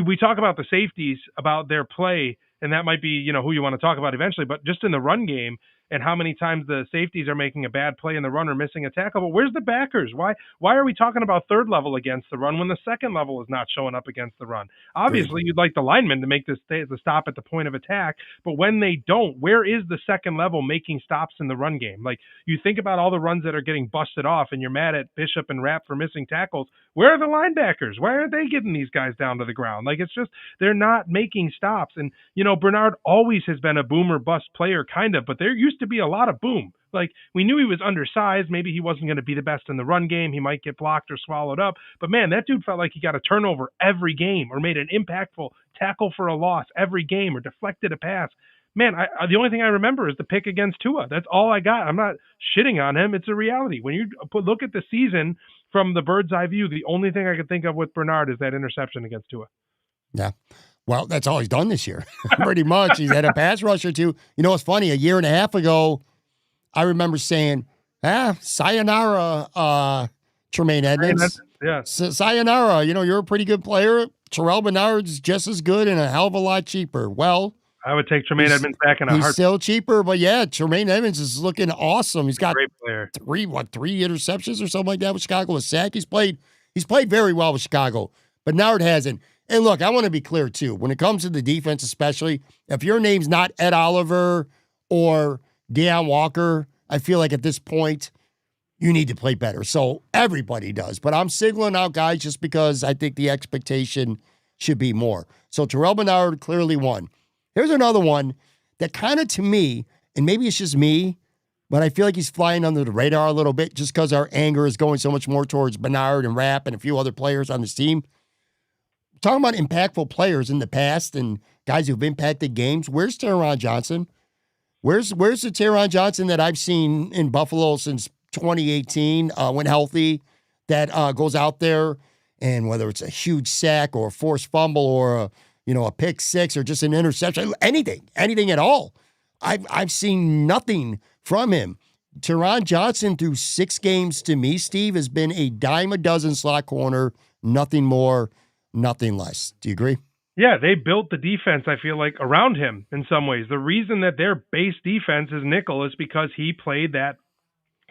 we talk about the safeties, about their play, and that might be, who you want to talk about eventually, but just in the run game and how many times the safeties are making a bad play in the run or missing a tackle. But where's the backers? Why are we talking about third level against the run when the second level is not showing up against the run? Obviously, you'd like the linemen to make the stop at the point of attack, but when they don't, where is the second level making stops in the run game? Like, you think about all the runs that are getting busted off, and you're mad at Bishop and Rapp for missing tackles. Where are the linebackers? Why aren't they getting these guys down to the ground? Like, it's just, they're not making stops. And, Bernard always has been a boom or bust player, kind of, but there used to be a lot of boom. Like, we knew he was undersized. Maybe he wasn't going to be the best in the run game. He might get blocked or swallowed up. But, man, that dude felt like he got a turnover every game or made an impactful tackle for a loss every game or deflected a pass. Man, the only thing I remember is the pick against Tua. That's all I got. I'm not shitting on him. It's a reality. When you look at the season from the bird's eye view, the only thing I could think of with Bernard is that interception against Tua. Yeah. Well, that's all he's done this year. Pretty much. He's had a pass rush or two. You know what's funny? A year and a half ago, I remember saying, sayonara, Tremaine Edmonds. Yeah. Sayonara, you're a pretty good player. Terrell Bernard's just as good and a hell of a lot cheaper. Well, I would take Tremaine Edmonds back in a heartbeat. He's still cheaper, but yeah, Tremaine Edmonds is looking awesome. He's got great player. three interceptions or something like that with Chicago, a sack. He's played very well with Chicago. Bernard hasn't. And look, I want to be clear too. When it comes to the defense, especially, if your name's not Ed Oliver or Deion Walker, I feel like at this point, you need to play better. So everybody does. But I'm singling out guys just because I think the expectation should be more. So Terrell Bernard clearly won. Here's another one that kind of, to me, and maybe it's just me, but I feel like he's flying under the radar a little bit just because our anger is going so much more towards Bernard and Rapp and a few other players on this team. Talking about impactful players in the past and guys who've impacted games, where's Taron Johnson? Where's the Taron Johnson that I've seen in Buffalo since 2018 when healthy, that goes out there and whether it's a huge sack or a forced fumble or a pick six or just an interception, anything at all. I've seen nothing from him. Taron Johnson through 6 games to me, Steve, has been a dime a dozen slot corner, nothing more, nothing less. Do you agree? Yeah, they built the defense, I feel like, around him in some ways. The reason that their base defense is nickel is because he played that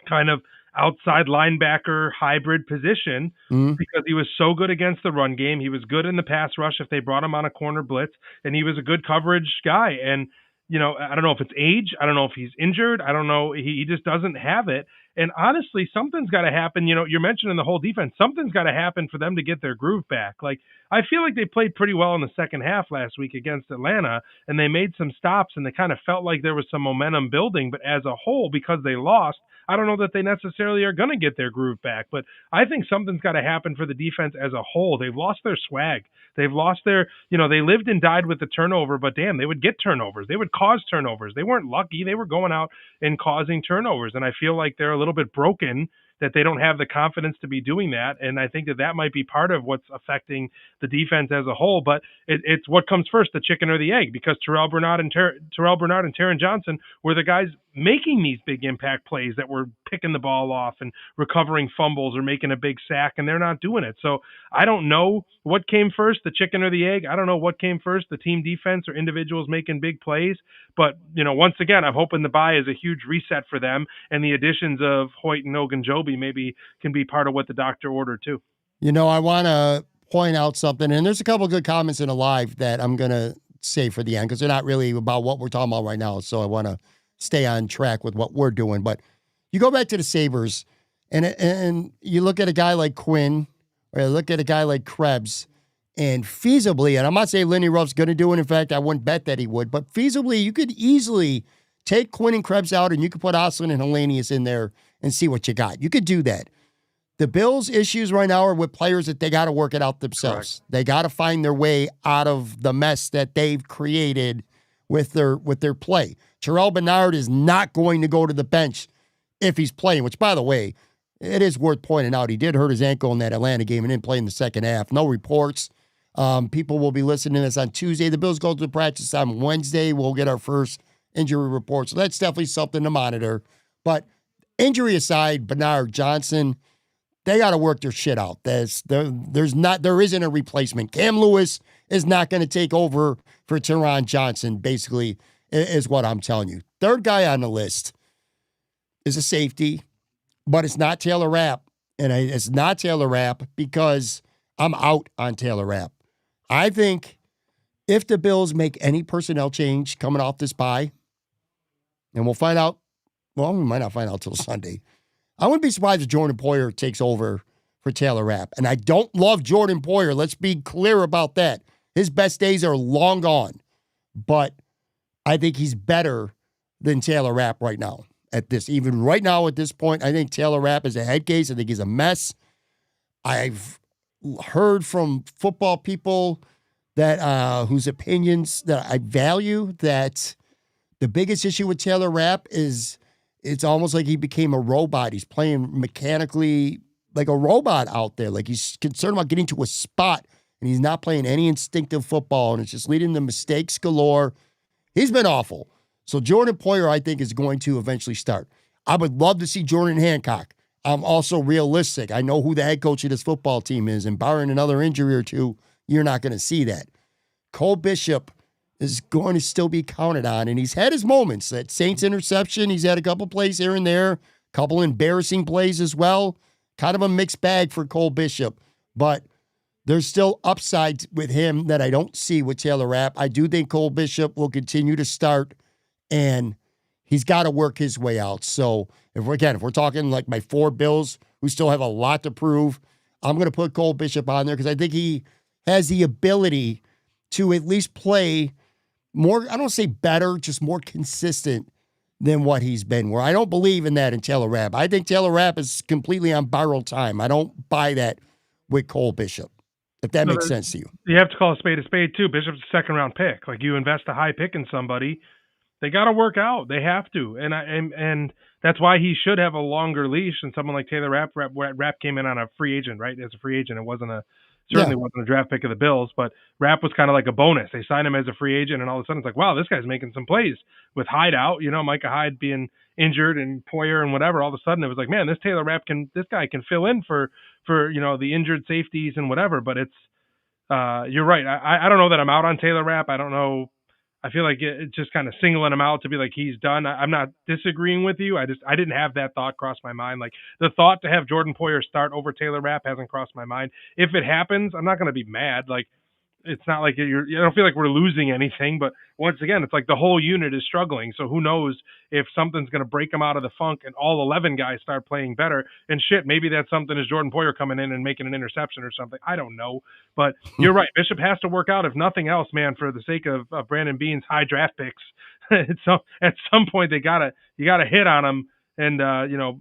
kind of outside linebacker hybrid position Mm-hmm. because he was so good against the run game. He was good in the pass rush if they brought him on a corner blitz, and he was a good coverage guy. And, I don't know if it's age. I don't know if he's injured. I don't know. He just doesn't have it. And honestly, something's got to happen. You're mentioning the whole defense. Something's got to happen for them to get their groove back. Like, I feel like they played pretty well in the second half last week against Atlanta, and they made some stops, and they kind of felt like there was some momentum building. But as a whole, because they lost, I don't know that they necessarily are going to get their groove back. But I think something's got to happen for the defense as a whole. They've lost their swag. They've lost their, they lived and died with the turnover, but damn, they would get turnovers. They would cause turnovers. They weren't lucky. They were going out and causing turnovers. And I feel like they're a little bit broken that they don't have the confidence to be doing that. And I think that might be part of what's affecting the defense as a whole. But it's what comes first, the chicken or the egg, because Terrell Bernard and Taron Johnson were the guys making these big impact plays that were picking the ball off and recovering fumbles or making a big sack, and they're not doing it. So I don't know what came first, the chicken or the egg. I don't know what came first, the team defense or individuals making big plays. But, once again, I'm hoping the bye is a huge reset for them, and the additions of Hoyt and Ogunjobi maybe can be part of what the doctor ordered too. I want to point out something, and there's a couple of good comments in the live that I'm going to say for the end because they're not really about what we're talking about right now. So I want to stay on track with what we're doing. But you go back to the Sabres, and you look at a guy like Quinn, or you look at a guy like Krebs, and feasibly, and I'm not saying Lindy Ruff's going to do it. In fact, I wouldn't bet that he would. But feasibly, you could easily take Quinn and Krebs out, and you could put Oslin and Hellenius in there and see what you got. You could do that. The Bills' issues right now are with players that they got to work it out themselves. Correct. They got to find their way out of the mess that they've created with their play. Terrell Bernard is not going to go to the bench if he's playing, which, by the way, it is worth pointing out. He did hurt his ankle in that Atlanta game and didn't play in the second half. No reports. People will be listening to this on Tuesday. The Bills go to practice on Wednesday. We'll get our first injury report. So that's definitely something to monitor. But injury aside, Bernard, Johnson, they got to work their shit out. There isn't a replacement. Cam Lewis is not going to take over for Taron Johnson, basically, is what I'm telling you. Third guy on the list is a safety, but it's not Taylor Rapp. And it's not Taylor Rapp because I'm out on Taylor Rapp. I think if the Bills make any personnel change coming off this bye, and we'll find out, well, we might not find out till Sunday. I wouldn't be surprised if Jordan Poyer takes over for Taylor Rapp. And I don't love Jordan Poyer. Let's be clear about that. His best days are long gone. But I think he's better than Taylor Rapp right now. Even right now at this point, I think Taylor Rapp is a head case. I think he's a mess. I've heard from football people that whose opinions that I value that the biggest issue with Taylor Rapp is it's almost like he became a robot. He's playing mechanically like a robot out there. Like he's concerned about getting to a spot, and he's not playing any instinctive football, and it's just leading to mistakes galore. He's been awful. So Jordan Poyer, I think, is going to eventually start. I would love to see Jordan Hancock. I'm also realistic. I know who the head coach of this football team is, and barring another injury or two, you're not going to see that. Cole Bishop is going to still be counted on, and he's had his moments. That Saints interception, he's had a couple plays here and there, a couple embarrassing plays as well. Kind of a mixed bag for Cole Bishop, but there's still upside with him that I don't see with Taylor Rapp. I do think Cole Bishop will continue to start, and he's got to work his way out. So, if we're talking like my four Bills who still have a lot to prove, I'm going to put Cole Bishop on there because I think he has the ability to at least play more, I don't say better, just more consistent than what he's been, where I don't believe in that in Taylor Rapp. I think Taylor Rapp is completely on borrowed time. I don't buy that with Cole Bishop, if that makes sense to you. You have to call a spade too. Bishop's a second-round pick. Like, you invest a high pick in somebody, they got to work out. They have to. And that's why he should have a longer leash than someone like Taylor Rapp. Rapp came in on a free agent, right? As a free agent. It wasn't certainly wasn't a draft pick of the Bills, but Rapp was kind of like a bonus. They signed him as a free agent, and all of a sudden it's like, wow, this guy's making some plays with Hyde out, Micah Hyde being injured and Poyer and whatever. All of a sudden it was like, man, this Taylor Rapp this guy can fill in for the injured safeties and whatever. But it's you're right. I don't know that I'm out on Taylor Rapp. I don't know. I feel like it's just kind of singling him out to be like he's done. I'm not disagreeing with you. I didn't have that thought cross my mind. Like the thought to have Jordan Poyer start over Taylor Rapp hasn't crossed my mind. If it happens, I'm not going to be mad. Like it's not like I don't feel like we're losing anything, but once again, it's like the whole unit is struggling. So who knows if something's going to break them out of the funk and all 11 guys start playing better and shit. Maybe that something is Jordan Poyer coming in and making an interception or something. I don't know, but you're right. Bishop has to work out if nothing else, man, for the sake of Brandon Beane's high draft picks. So at some point you gotta hit on him. And,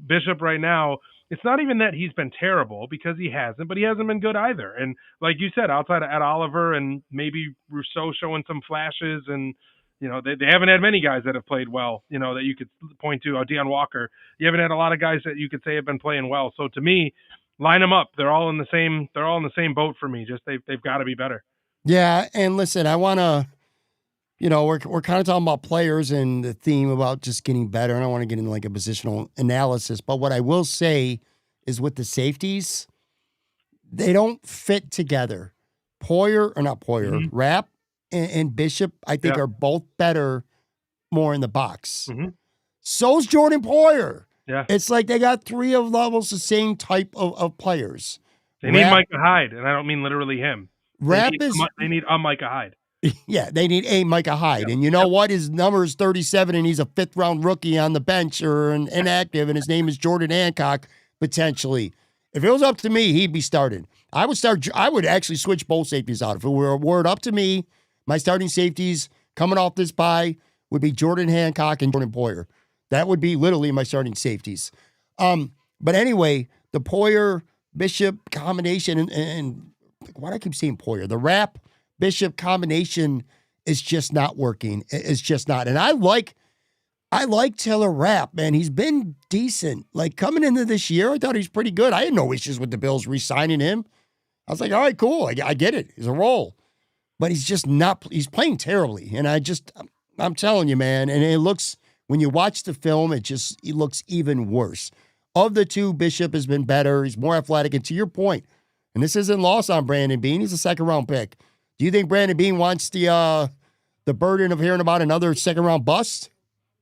Bishop right now, it's not even that he's been terrible because he hasn't, but he hasn't been good either. And like you said, outside of Ed Oliver and maybe Rousseau showing some flashes and, they haven't had many guys that have played well, that you could point to. Deion Walker. You haven't had a lot of guys that you could say have been playing well. So to me, line them up. They're all in the same boat for me. Just they've got to be better. Yeah, and listen, I want to, we're kind of talking about players and the theme about just getting better, and I want to get into like a positional analysis. But what I will say is with the safeties, they don't fit together. Rapp and Bishop, I think, are both better more in the box. Mm-hmm. So's Jordan Poyer. Yeah. It's like they got three of levels the same type of players. They need Micah Hyde, and I don't mean literally him. They need a Micah Hyde. Yeah, they need a Micah Hyde. And you know what? His number is 37, and he's a fifth-round rookie on the bench or inactive, and his name is Jordan Hancock, potentially. If it was up to me, he'd be started. I would actually switch both safeties out. If it were up to me, my starting safeties coming off this bye would be Jordan Hancock and Jordan Poyer. That would be literally my starting safeties. But anyway, the Poyer-Bishop combination, and why do I keep saying Poyer? The Rapp-Bishop combination is just not working. It's just not. And I like Taylor Rapp, man. He's been decent. Like coming into this year, I thought he's pretty good. I had no issues with the Bills re-signing him. I was like, all right, cool. I get it. He's a role. But he's just not, he's playing terribly. And I'm telling you, man, and it looks, when you watch the film, it looks even worse. Of the two, Bishop has been better. He's more athletic. And to your point, and this isn't lost on Brandon Beane, he's a second-round pick. Do you think Brandon Beane wants the burden of hearing about another second-round bust?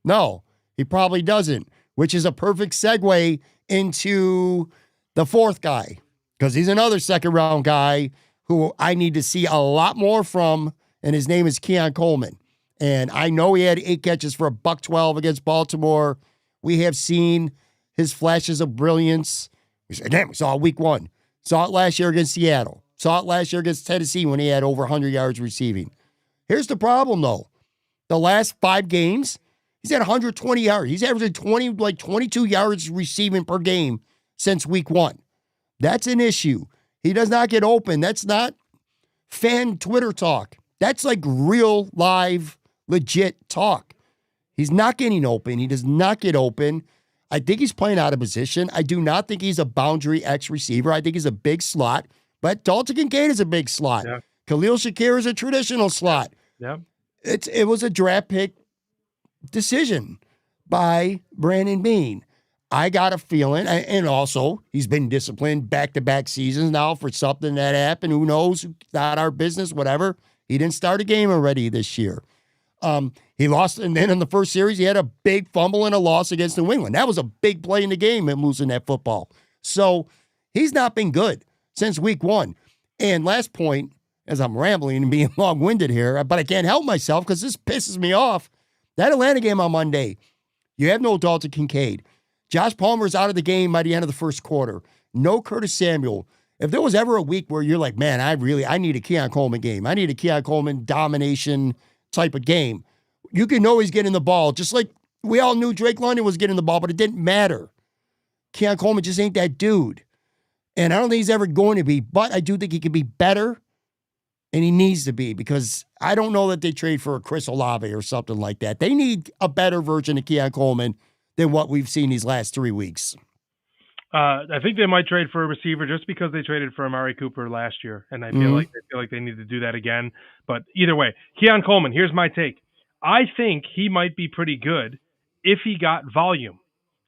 No, he probably doesn't, which is a perfect segue into the fourth guy, because he's another second-round guy who I need to see a lot more from, and his name is Keon Coleman. And I know he had 8 catches for $112 against Baltimore. We have seen his flashes of brilliance. Again, we saw it week 1. Saw it last year against Seattle. Saw it last year against Tennessee when he had over 100 yards receiving. Here's the problem, though. The last 5 games, he's had 120 yards. He's averaging 22 yards receiving per game since week 1. That's an issue. He does not get open. That's not fan Twitter talk. That's like real, live, legit talk. He's not getting open. He does not get open. I think he's playing out of position. I do not think he's a boundary X receiver. I think he's a big slot. But Dalton Kincaid is a big slot. Yeah. Khalil Shakir is a traditional slot. Yeah. It was a draft pick decision by Brandon Beane. I got a feeling, and also he's been disciplined back-to-back seasons now for something that happened. Who knows? Not our business, whatever. He didn't start a game already this year. He lost, and then in the first series, he had a big fumble and a loss against New England. That was a big play in the game, him losing that football. So he's not been good since week 1. And last point, as I'm rambling and being long-winded here, but I can't help myself because this pisses me off. That Atlanta game on Monday, you have no Dalton Kincaid. Josh Palmer's out of the game by the end of the first quarter. No Curtis Samuel. If there was ever a week where you're like, man, I need a Keon Coleman game. I need a Keon Coleman domination type of game. You can always get in the ball. Just like we all knew Drake London was getting the ball, but it didn't matter. Keon Coleman just ain't that dude. And I don't think he's ever going to be, but I do think he can be better, and he needs to be, because I don't know that they trade for a Chris Olave or something like that. They need a better version of Keon Coleman than what we've seen these last 3 weeks. I think they might trade for a receiver just because they traded for Amari Cooper last year, and I feel like they need to do that again. But either way, Keon Coleman, here's my take. I think he might be pretty good if he got volume.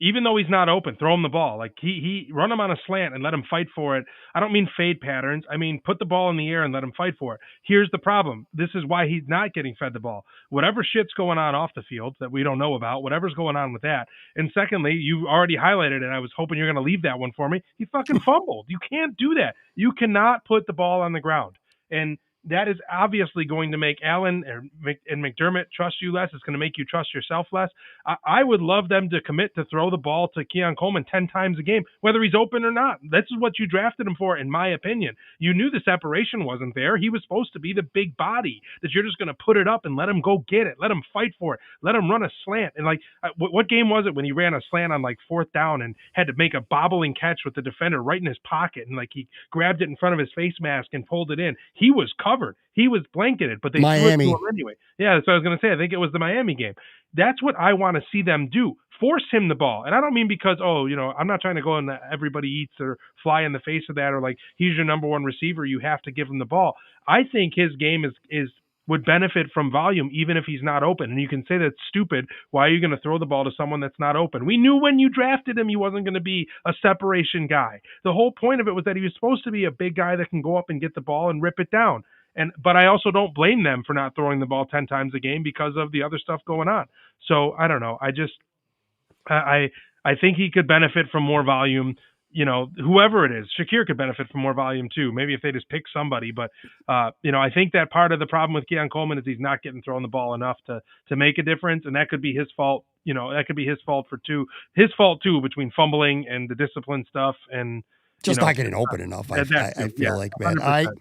Even though he's not open, throw him the ball. Like he run him on a slant and let him fight for it. I don't mean fade patterns. I mean put the ball in the air and let him fight for it. Here's the problem. This is why he's not getting fed the ball. Whatever shit's going on off the field that we don't know about, whatever's going on with that. And secondly, you already highlighted it. I was hoping you're going to leave that one for me. He fucking fumbled. You can't do that. You cannot put the ball on the ground. And that is obviously going to make Allen and McDermott trust you less. It's going to make you trust yourself less. I would love them to commit to throw the ball to Keon Coleman 10 times a game, whether he's open or not. This is what you drafted him for, in my opinion. You knew the separation wasn't there. He was supposed to be the big body that you're just going to put it up and let him go get it. Let him fight for it. Let him run a slant. And like, what game was it when he ran a slant on like 4th down and had to make a bobbling catch with the defender right in his pocket, and like he grabbed it in front of his face mask and pulled it in? He was covered. He was blanketed, but they Miami. threw it to him anyway. Yeah, that's what I was going to say. I think it was the Miami game. That's what I want to see them do. Force him the ball. And I don't mean because, I'm not trying to go in the everybody eats or fly in the face of that, or like he's your number one receiver, you have to give him the ball. I think his game would benefit from volume even if he's not open. And you can say that's stupid. Why are you going to throw the ball to someone that's not open? We knew when you drafted him he wasn't going to be a separation guy. The whole point of it was that he was supposed to be a big guy that can go up and get the ball and rip it down. But I also don't blame them for not throwing the ball 10 times a game because of the other stuff going on. So I don't know. I think he could benefit from more volume. Whoever it is, Shakir could benefit from more volume too. Maybe if they just pick somebody, but I think that part of the problem with Keon Coleman is he's not getting thrown the ball enough to make a difference, and that could be his fault. That could be his fault his fault too, between fumbling and the discipline stuff and just not getting open enough. I feel like, man. 100%.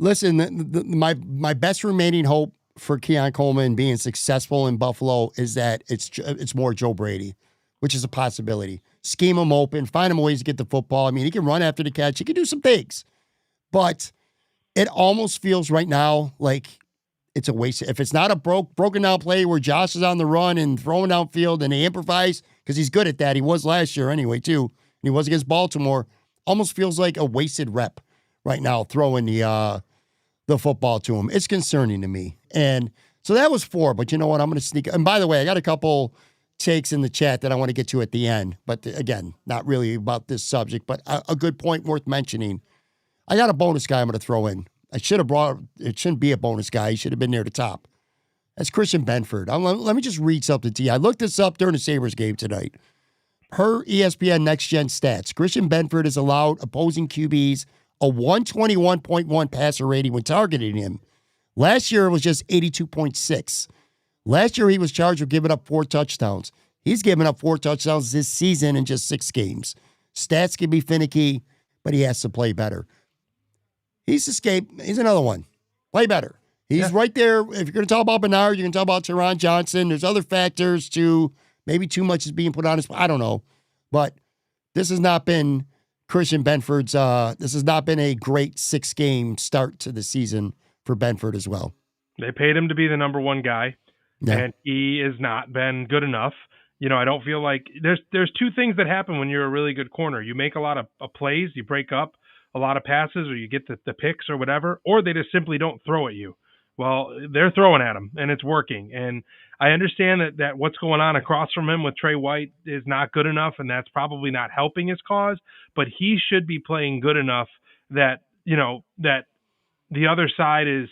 Listen, my best remaining hope for Keon Coleman being successful in Buffalo is that it's more Joe Brady, which is a possibility. Scheme him open, find him ways to get the football. I mean, he can run after the catch. He can do some things. But it almost feels right now like it's a waste. If it's not a broken down play where Josh is on the run and throwing downfield and they improvise, because he's good at that. He was last year anyway, too. And he was against Baltimore. Almost feels like a wasted rep right now, throwing the football to him. It's concerning to me. And so that was 4, but you know what? I'm going to sneak. And by the way, I got a couple takes in the chat that I want to get to at the end. But again, not really about this subject, but a good point worth mentioning. I got a bonus guy I'm going to throw in. It shouldn't be a bonus guy. He should have been near the top. That's Christian Benford. Let me just read something to you. I looked this up during the Sabres game tonight. Per ESPN Next Gen Stats, Christian Benford has allowed opposing QBs a 121.1 passer rating when targeting him. Last year, it was just 82.6. Last year, he was charged with giving up 4 touchdowns. He's given up 4 touchdowns this season in just 6 games. Stats can be finicky, but he has to play better. He's another one. Play better. He's right there. If you're going to talk about Bernard, you can talk about Teron Johnson. There's other factors too. Maybe too much is being put on his. I don't know. But this has not been Christian Benford's. This has not been a great 6-game start to the season for Benford as well. They paid him to be the number 1 guy, and he has not been good enough. I don't feel like there's 2 things that happen when you're a really good corner. You make a lot of plays, you break up a lot of passes, or you get the picks or whatever, or they just simply don't throw at you. Well, they're throwing at him, and it's working. And I understand that what's going on across from him with Trey White is not good enough, and that's probably not helping his cause. But he should be playing good enough that that the other side is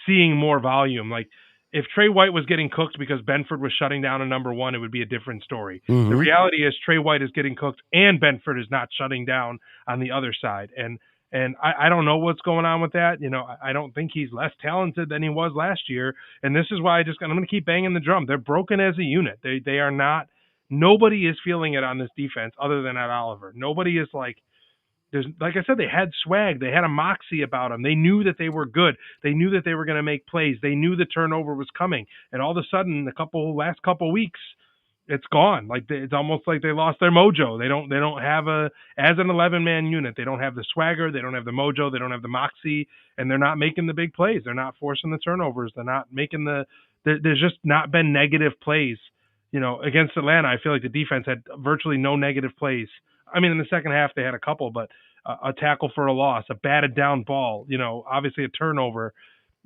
seeing more volume. Like if Trey White was getting cooked because Benford was shutting down a number 1, it would be a different story. Mm-hmm. The reality is Trey White is getting cooked, and Benford is not shutting down on the other side. And I don't know what's going on with that. I don't think he's less talented than he was last year. And this is why I'm going to keep banging the drum. They're broken as a unit. They are not. Nobody is feeling it on this defense other than at Oliver. Nobody is like I said, they had swag. They had a moxie about them. They knew that they were good. They knew that they were going to make plays. They knew the turnover was coming. And all of a sudden, last couple weeks, it's gone. Like it's almost like they lost their mojo. They don't have as an 11-man unit. They don't have the swagger. They don't have the mojo. They don't have the moxie, and they're not making the big plays. They're not forcing the turnovers. They're not making there's just not been negative plays. Against Atlanta, I feel like the defense had virtually no negative plays. I mean, in the second half they had a couple, but a tackle for a loss, a batted down ball, obviously a turnover.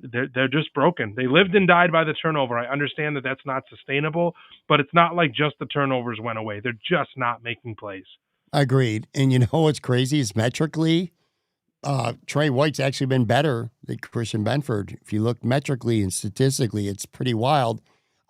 they're just broken. They lived and died by the turnover. I understand that that's not sustainable, but it's not like just the turnovers went away. They're just not making plays. Agreed. And you know what's crazy is metrically, Trey White's actually been better than Christian Benford. If you look metrically and statistically, it's pretty wild.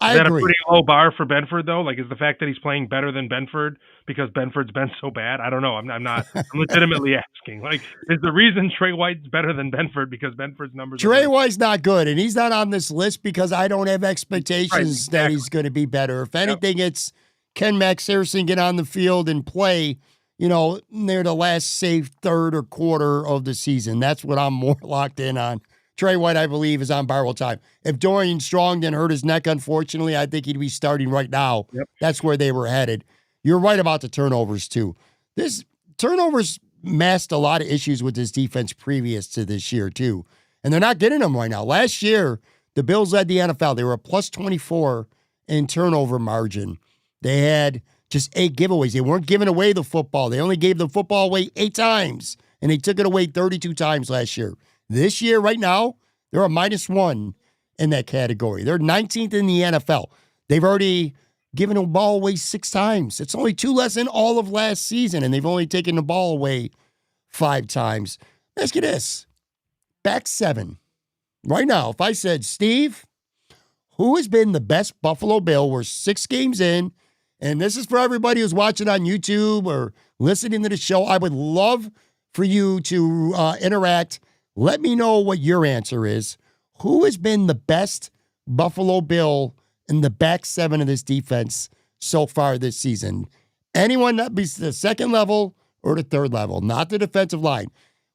Is I that agree. a pretty low bar for Benford, though? Like, is the fact that he's playing better than Benford because Benford's been so bad? I don't know. I'm not. I'm legitimately asking. Like, is the reason Trey White's better than Benford because Benford's numbers? Trey White's not good, and he's not on this list because I don't have expectations that he's going to be better. If anything, it's can Max Harrison get on the field and play, near the last, say, third or quarter of the season. That's what I'm more locked in on. Trey White, I believe, is on borrowed time. If Dorian Strong didn't hurt his neck, unfortunately, I think he'd be starting right now. Yep. That's where they were headed. You're right about the turnovers, too. This turnovers masked a lot of issues with this defense previous to this year, too. And they're not getting them right now. Last year, the Bills led the NFL. They were a plus 24 in turnover margin. They had just 8 giveaways. They weren't giving away the football. They only gave the football away 8 times, and they took it away 32 times last year. This year, right now, they're a -1 in that category. They're 19th in the NFL. They've already given the ball away 6 times. It's only 2 less than all of last season, and they've only taken the ball away 5 times. Ask you this. Back 7. Right now, if I said, Steve, who has been the best Buffalo Bill? We're 6 games in, and this is for everybody who's watching on YouTube or listening to the show. I would love for you to interact. Let me know what your answer is. Who has been the best Buffalo Bill in the back 7 of this defense so far this season? Anyone that be the second level or the third level, not the defensive line.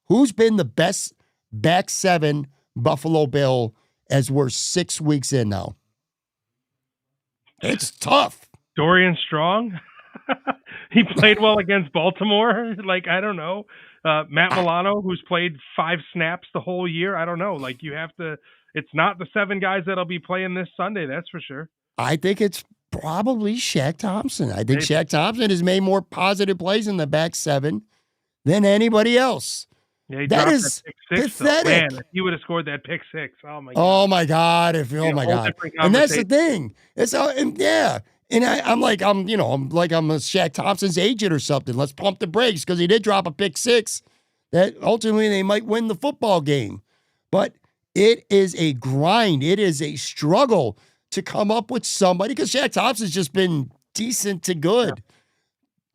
Who's been the best back 7 Buffalo Bill as we're 6 weeks in now? It's tough. Dorian Strong? He played well against Baltimore. Like, I don't know. Matt Milano, who's played 5 snaps the whole year. I don't know. Like, you have to, it's not the 7 guys that'll be playing this Sunday. That's for sure. I think it's probably Shaq Thompson. I think Shaq Thompson has made more positive plays in the back 7 than anybody else. Yeah, that is that pick 6, pathetic. Man, if he would have scored that pick 6. Oh my god. Oh my god. And that's the thing. It's And I'm like I'm a Shaq Thompson's agent or something. Let's pump the brakes because he did drop a pick 6 that ultimately they might win the football game. But it is a grind. It is a struggle to come up with somebody because Shaq Thompson's just been decent to good. Yeah.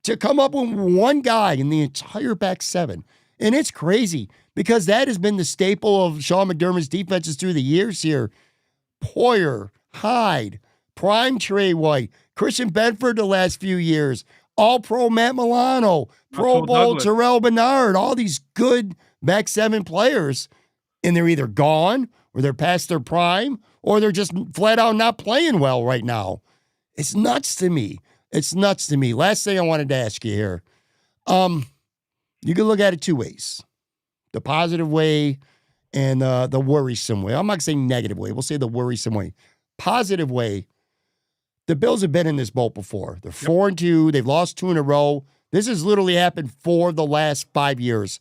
To come up with one guy in the entire back 7. And it's crazy because that has been the staple of Sean McDermott's defenses through the years here. Poyer, Hyde, prime Trey White, Christian Benford the last few years, All-Pro Matt Milano, Pro Bowl Terrell Bernard, all these good back 7 players, and they're either gone or they're past their prime or they're just flat out not playing well right now. It's nuts to me. Last thing I wanted to ask you here. You can look at it 2 ways. The positive way and the worrisome way. I'm not saying negative way. We'll say the worrisome way. Positive way, the Bills have been in this boat before. They're 4-2. They've lost 2 in a row. This has literally happened for the last 5 years.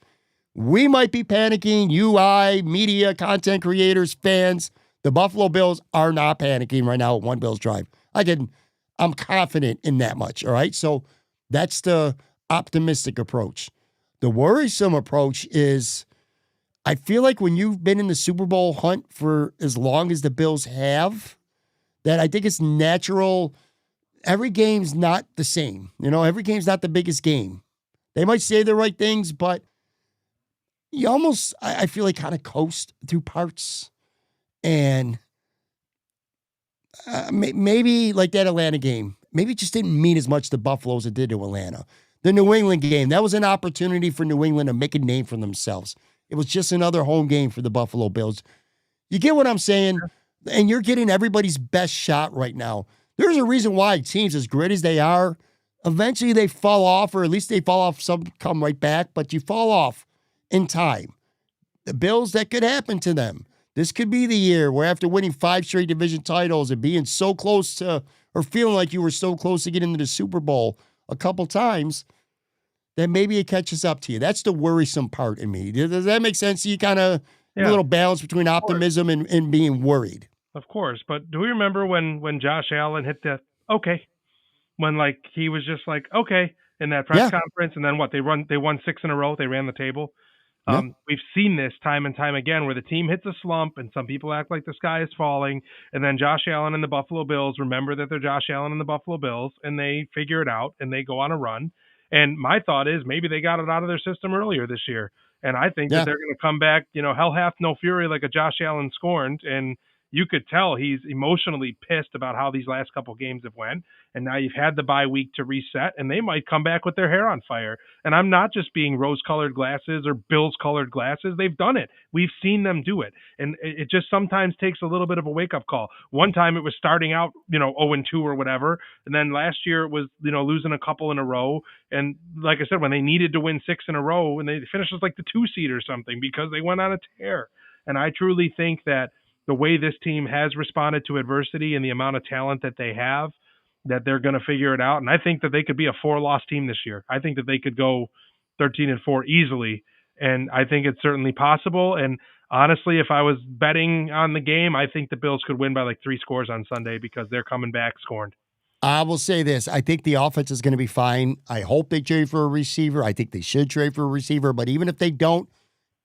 We might be panicking. You, I, media, content creators, fans. The Buffalo Bills are not panicking right now at one Bills drive. I'm confident in that much, all right? So that's the optimistic approach. The worrisome approach is I feel like when you've been in the Super Bowl hunt for as long as the Bills have, that I think it's natural. Every game's not the same. Every game's not the biggest game. They might say the right things, but you almost, I feel like, kind of coast through parts. And maybe like that Atlanta game, maybe it just didn't mean as much to Buffalo as it did to Atlanta. The New England game, that was an opportunity for New England to make a name for themselves. It was just another home game for the Buffalo Bills. You get what I'm saying? And you're getting everybody's best shot right now. There's a reason why teams, as great as they are, eventually they fall off, or at least they fall off, some come right back, but you fall off in time. The Bills, that could happen to them. This could be the year where after winning 5 straight division titles and being so close to, or feeling like you were so close to getting into the Super Bowl a couple times, then maybe it catches up to you. That's the worrisome part in me. Does that make sense? You kind of A little balance between Of course. optimism and being worried. Of course. But do we remember when Josh Allen hit that okay? When like he was just like, okay, in that press Yeah. conference, and then what? They won 6 in a row. They ran the table. Yeah. We've seen this time and time again where the team hits a slump and some people act like the sky is falling. And then Josh Allen and the Buffalo Bills remember that they're Josh Allen and the Buffalo Bills and they figure it out and they go on a run. And my thought is maybe they got it out of their system earlier this year. And I think that they're going to come back, hell hath no fury like a Josh Allen scorned. And you could tell he's emotionally pissed about how these last couple games have went. And now you've had the bye week to reset, and they might come back with their hair on fire. And I'm not just being rose-colored glasses or Bills-colored glasses. They've done it. We've seen them do it. And it just sometimes takes a little bit of a wake-up call. One time it was starting out, 0-2 or whatever. And then last year it was, losing a couple in a row. And like I said, when they needed to win 6 in a row, and they finished as like the 2 seed or something because they went on a tear. And I truly think that the way this team has responded to adversity and the amount of talent that they have, that they're going to figure it out. And I think that they could be a 4-loss team this year. I think that they could go 13-4 easily. And I think it's certainly possible. And honestly, if I was betting on the game, I think the Bills could win by like 3 scores on Sunday because they're coming back scoring. I will say this. I think the offense is going to be fine. I hope they trade for a receiver. I think they should trade for a receiver. But even if they don't,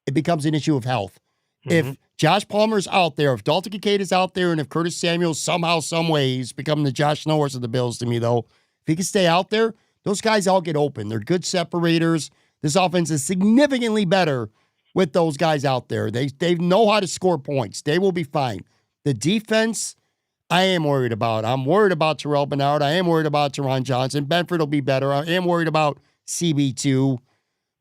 it becomes an issue of health. If Josh Palmer's out there, if Dalton Kincaid is out there, and if Curtis Samuel somehow, some way, he's become the Josh Norris of the Bills to me, though. If he can stay out there, those guys all get open. They're good separators. This offense is significantly better with those guys out there. They know how to score points. They will be fine. The defense, I am worried about. I'm worried about Terrell Bernard. I am worried about Teron Johnson. Benford will be better. I am worried about CB2.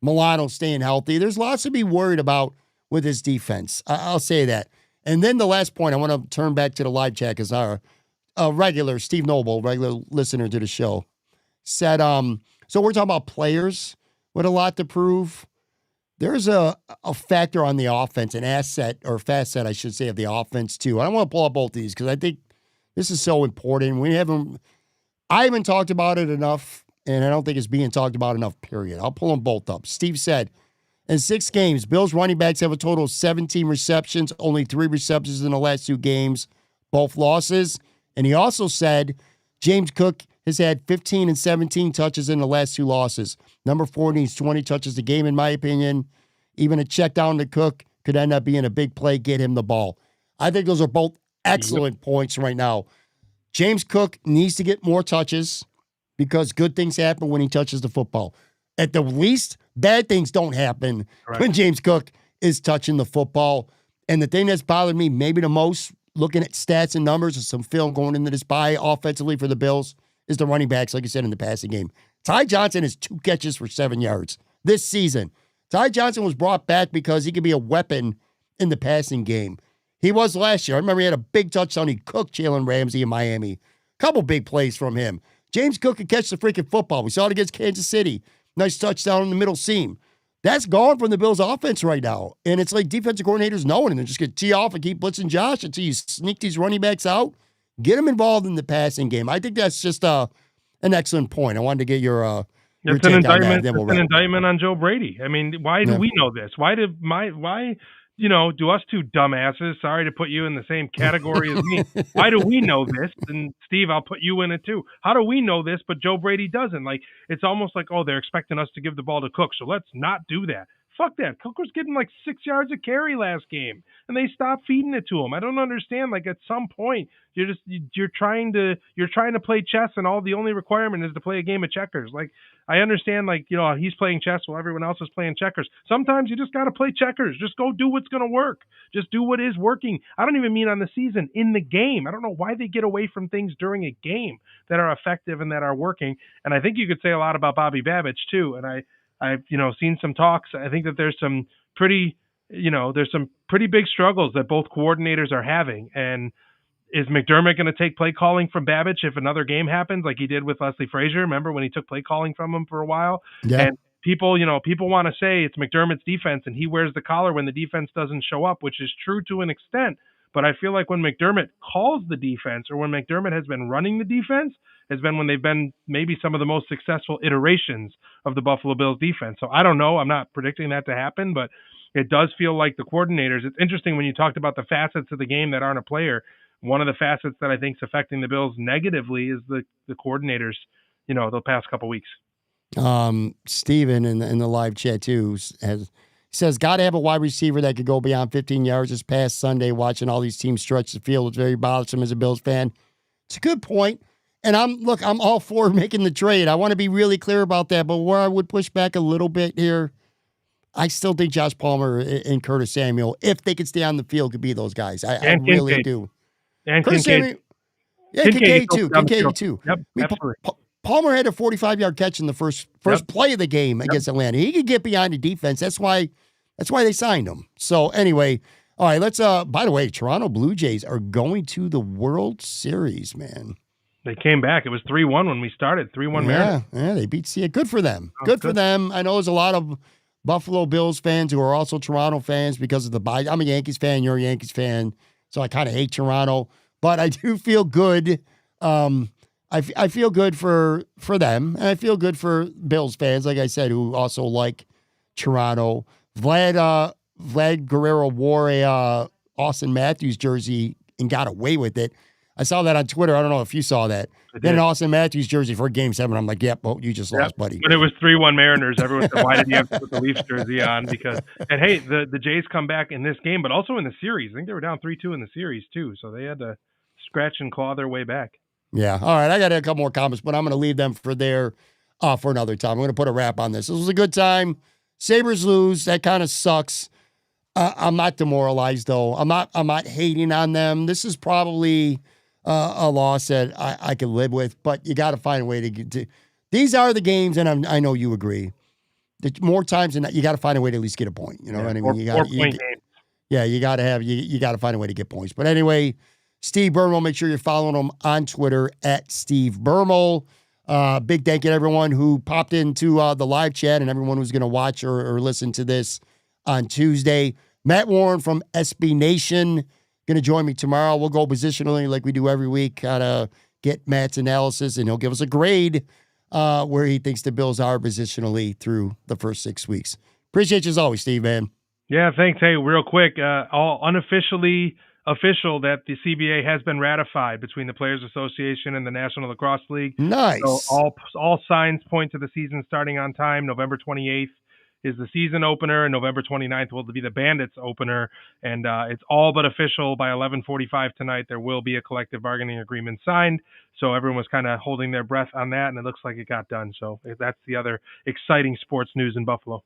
Milano staying healthy. There's lots to be worried about with his defense. I'll say that. And then the last point, I want to turn back to the live chat because our regular, Steve Noble, regular listener to the show, said, so we're talking about players with a lot to prove. There's a factor on the offense, an asset or facet, I should say, of the offense too. I want to pull up both these because I think this is so important. I haven't talked about it enough, and I don't think it's being talked about enough, period. I'll pull them both up. Steve said, in 6 games, Bills running backs have a total of 17 receptions, only 3 receptions in the last 2 games, both losses. And he also said James Cook has had 15 and 17 touches in the last 2 losses. Number 4 needs 20 touches a game, in my opinion. Even a check down to Cook could end up being a big play, get him the ball. I think those are both excellent points right now. James Cook needs to get more touches because good things happen when he touches the football. At the least, bad things don't happen when James Cook is touching the football. And the thing that's bothered me maybe the most, looking at stats and numbers and some film going into this bye offensively for the Bills, is the running backs, like you said, in the passing game. Ty Johnson has 2 catches for 7 yards this season. Ty Johnson was brought back because he could be a weapon in the passing game. He was last year. I remember he had a big touchdown. He cooked Jalen Ramsey in Miami. Couple big plays from him. James Cook can catch the freaking football. We saw it against Kansas City. Nice touchdown in the middle seam. That's gone from the Bills' offense right now. And it's like defensive coordinators knowing, and they're just going to tee off and keep blitzing Josh until you sneak these running backs out. Get them involved in the passing game. I think that's just an excellent point. I wanted to get your it's take an on indictment. that. It's an indictment on Joe Brady. I mean, why do we know this? Why do us two dumbasses, sorry to put you in the same category as me, why do we know this? And Steve, I'll put you in it too. How do we know this, but Joe Brady doesn't? Like, it's almost like, oh, they're expecting us to give the ball to Cook, so let's not do that. Fuck that. Cook was getting like 6 yards a carry last game, and they stopped feeding it to him. I don't understand. Like, at some point, you're trying to play chess, and the only requirement is to play a game of checkers. Like, I understand, like, he's playing chess while everyone else is playing checkers. Sometimes you just got to play checkers. Just go do what's going to work. Just do what is working. I don't even mean on the season, in the game. I don't know why they get away from things during a game that are effective and that are working. And I think you could say a lot about Bobby Babich too. And I've seen some talks. I think that there's some pretty big struggles that both coordinators are having. And is McDermott going to take play calling from Babich if another game happens, like he did with Leslie Frazier? Remember when he took play calling from him for a while? Yeah. And people want to say it's McDermott's defense and he wears the collar when the defense doesn't show up, which is true to an extent. But I feel like when McDermott calls the defense, or when McDermott has been running the defense, has been when they've been maybe some of the most successful iterations of the Buffalo Bills defense. So I don't know. I'm not predicting that to happen, but it does feel like the coordinators. It's interesting when you talked about the facets of the game that aren't a player. One of the facets that I think is affecting the Bills negatively is the coordinators, the past couple weeks. Steven in the live chat too says, got to have a wide receiver that could go beyond 15 yards this past Sunday. Watching all these teams stretch the field was very bothersome as a Bills fan. It's a good point. And I'm all for making the trade. I want to be really clear about that. But where I would push back a little bit here, I still think Josh Palmer and Curtis Samuel, if they could stay on the field, could be those guys. I really do. And Curtis Samuel, yeah, Kincaid too. Yep, absolutely. Palmer had a 45-yard catch in the first play of the game against Atlanta. He could get behind the defense. That's why they signed him. So anyway, all right, let's by the way, Toronto Blue Jays are going to the World Series, man. They came back. It was 3-1 when we started. 3-1 Mariners. Yeah, they beat Seattle. Good for them. Good for them. I know there's a lot of Buffalo Bills fans who are also Toronto fans because of the bye. I'm a Yankees fan. You're a Yankees fan. So I kind of hate Toronto. But I do feel good. I feel good for them, and I feel good for Bills fans, like I said, who also like Toronto. Vlad Guerrero wore a Austin Matthews jersey and got away with it. I saw that on Twitter. I don't know if you saw that. Then an Austin Matthews jersey for Game 7. I'm like, yep, you just lost, buddy. But it was 3-1 Mariners. Everyone said, why did you have to put the Leafs jersey on? And hey, the Jays come back in this game, but also in the series. I think they were down 3-2 in the series too, so they had to scratch and claw their way back. Yeah. All right. I got a couple more comments, but I'm going to leave them for another time. I'm going to put a wrap on this. This was a good time. Sabres lose. That kind of sucks. I'm not demoralized though. I'm not hating on them. This is probably a loss that I could live with, but you got to find a way to get to. These are the games, and I know you agree. More times than not, you got to find a way to at least get a point. You know what I mean? You got to find a way to get points. But anyway, Steve Bermel, make sure you're following him on Twitter at Steve Bermel. Big thank you to everyone who popped into the live chat and everyone who's going to watch or listen to this on Tuesday. Matt Warren from SB Nation going to join me tomorrow. We'll go positionally like we do every week, kind of get Matt's analysis, and he'll give us a grade where he thinks the Bills are positionally through the first 6 weeks. Appreciate you as always, Steve, man. Yeah, thanks. Hey, real quick, all unofficially official that the CBA has been ratified between the Players Association and the National Lacrosse League. Nice. So all signs point to the season starting on time. November 28th is the season opener, and November 29th will be the Bandits opener. And it's all but official by 11:45 tonight. There will be a collective bargaining agreement signed. So everyone was kind of holding their breath on that, and it looks like it got done. So that's the other exciting sports news in Buffalo.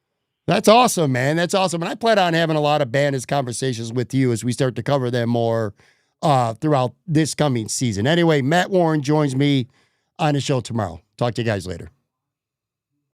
That's awesome, man. That's awesome. And I plan on having a lot of Bandits conversations with you as we start to cover them more throughout this coming season. Anyway, Matt Warren joins me on the show tomorrow. Talk to you guys later.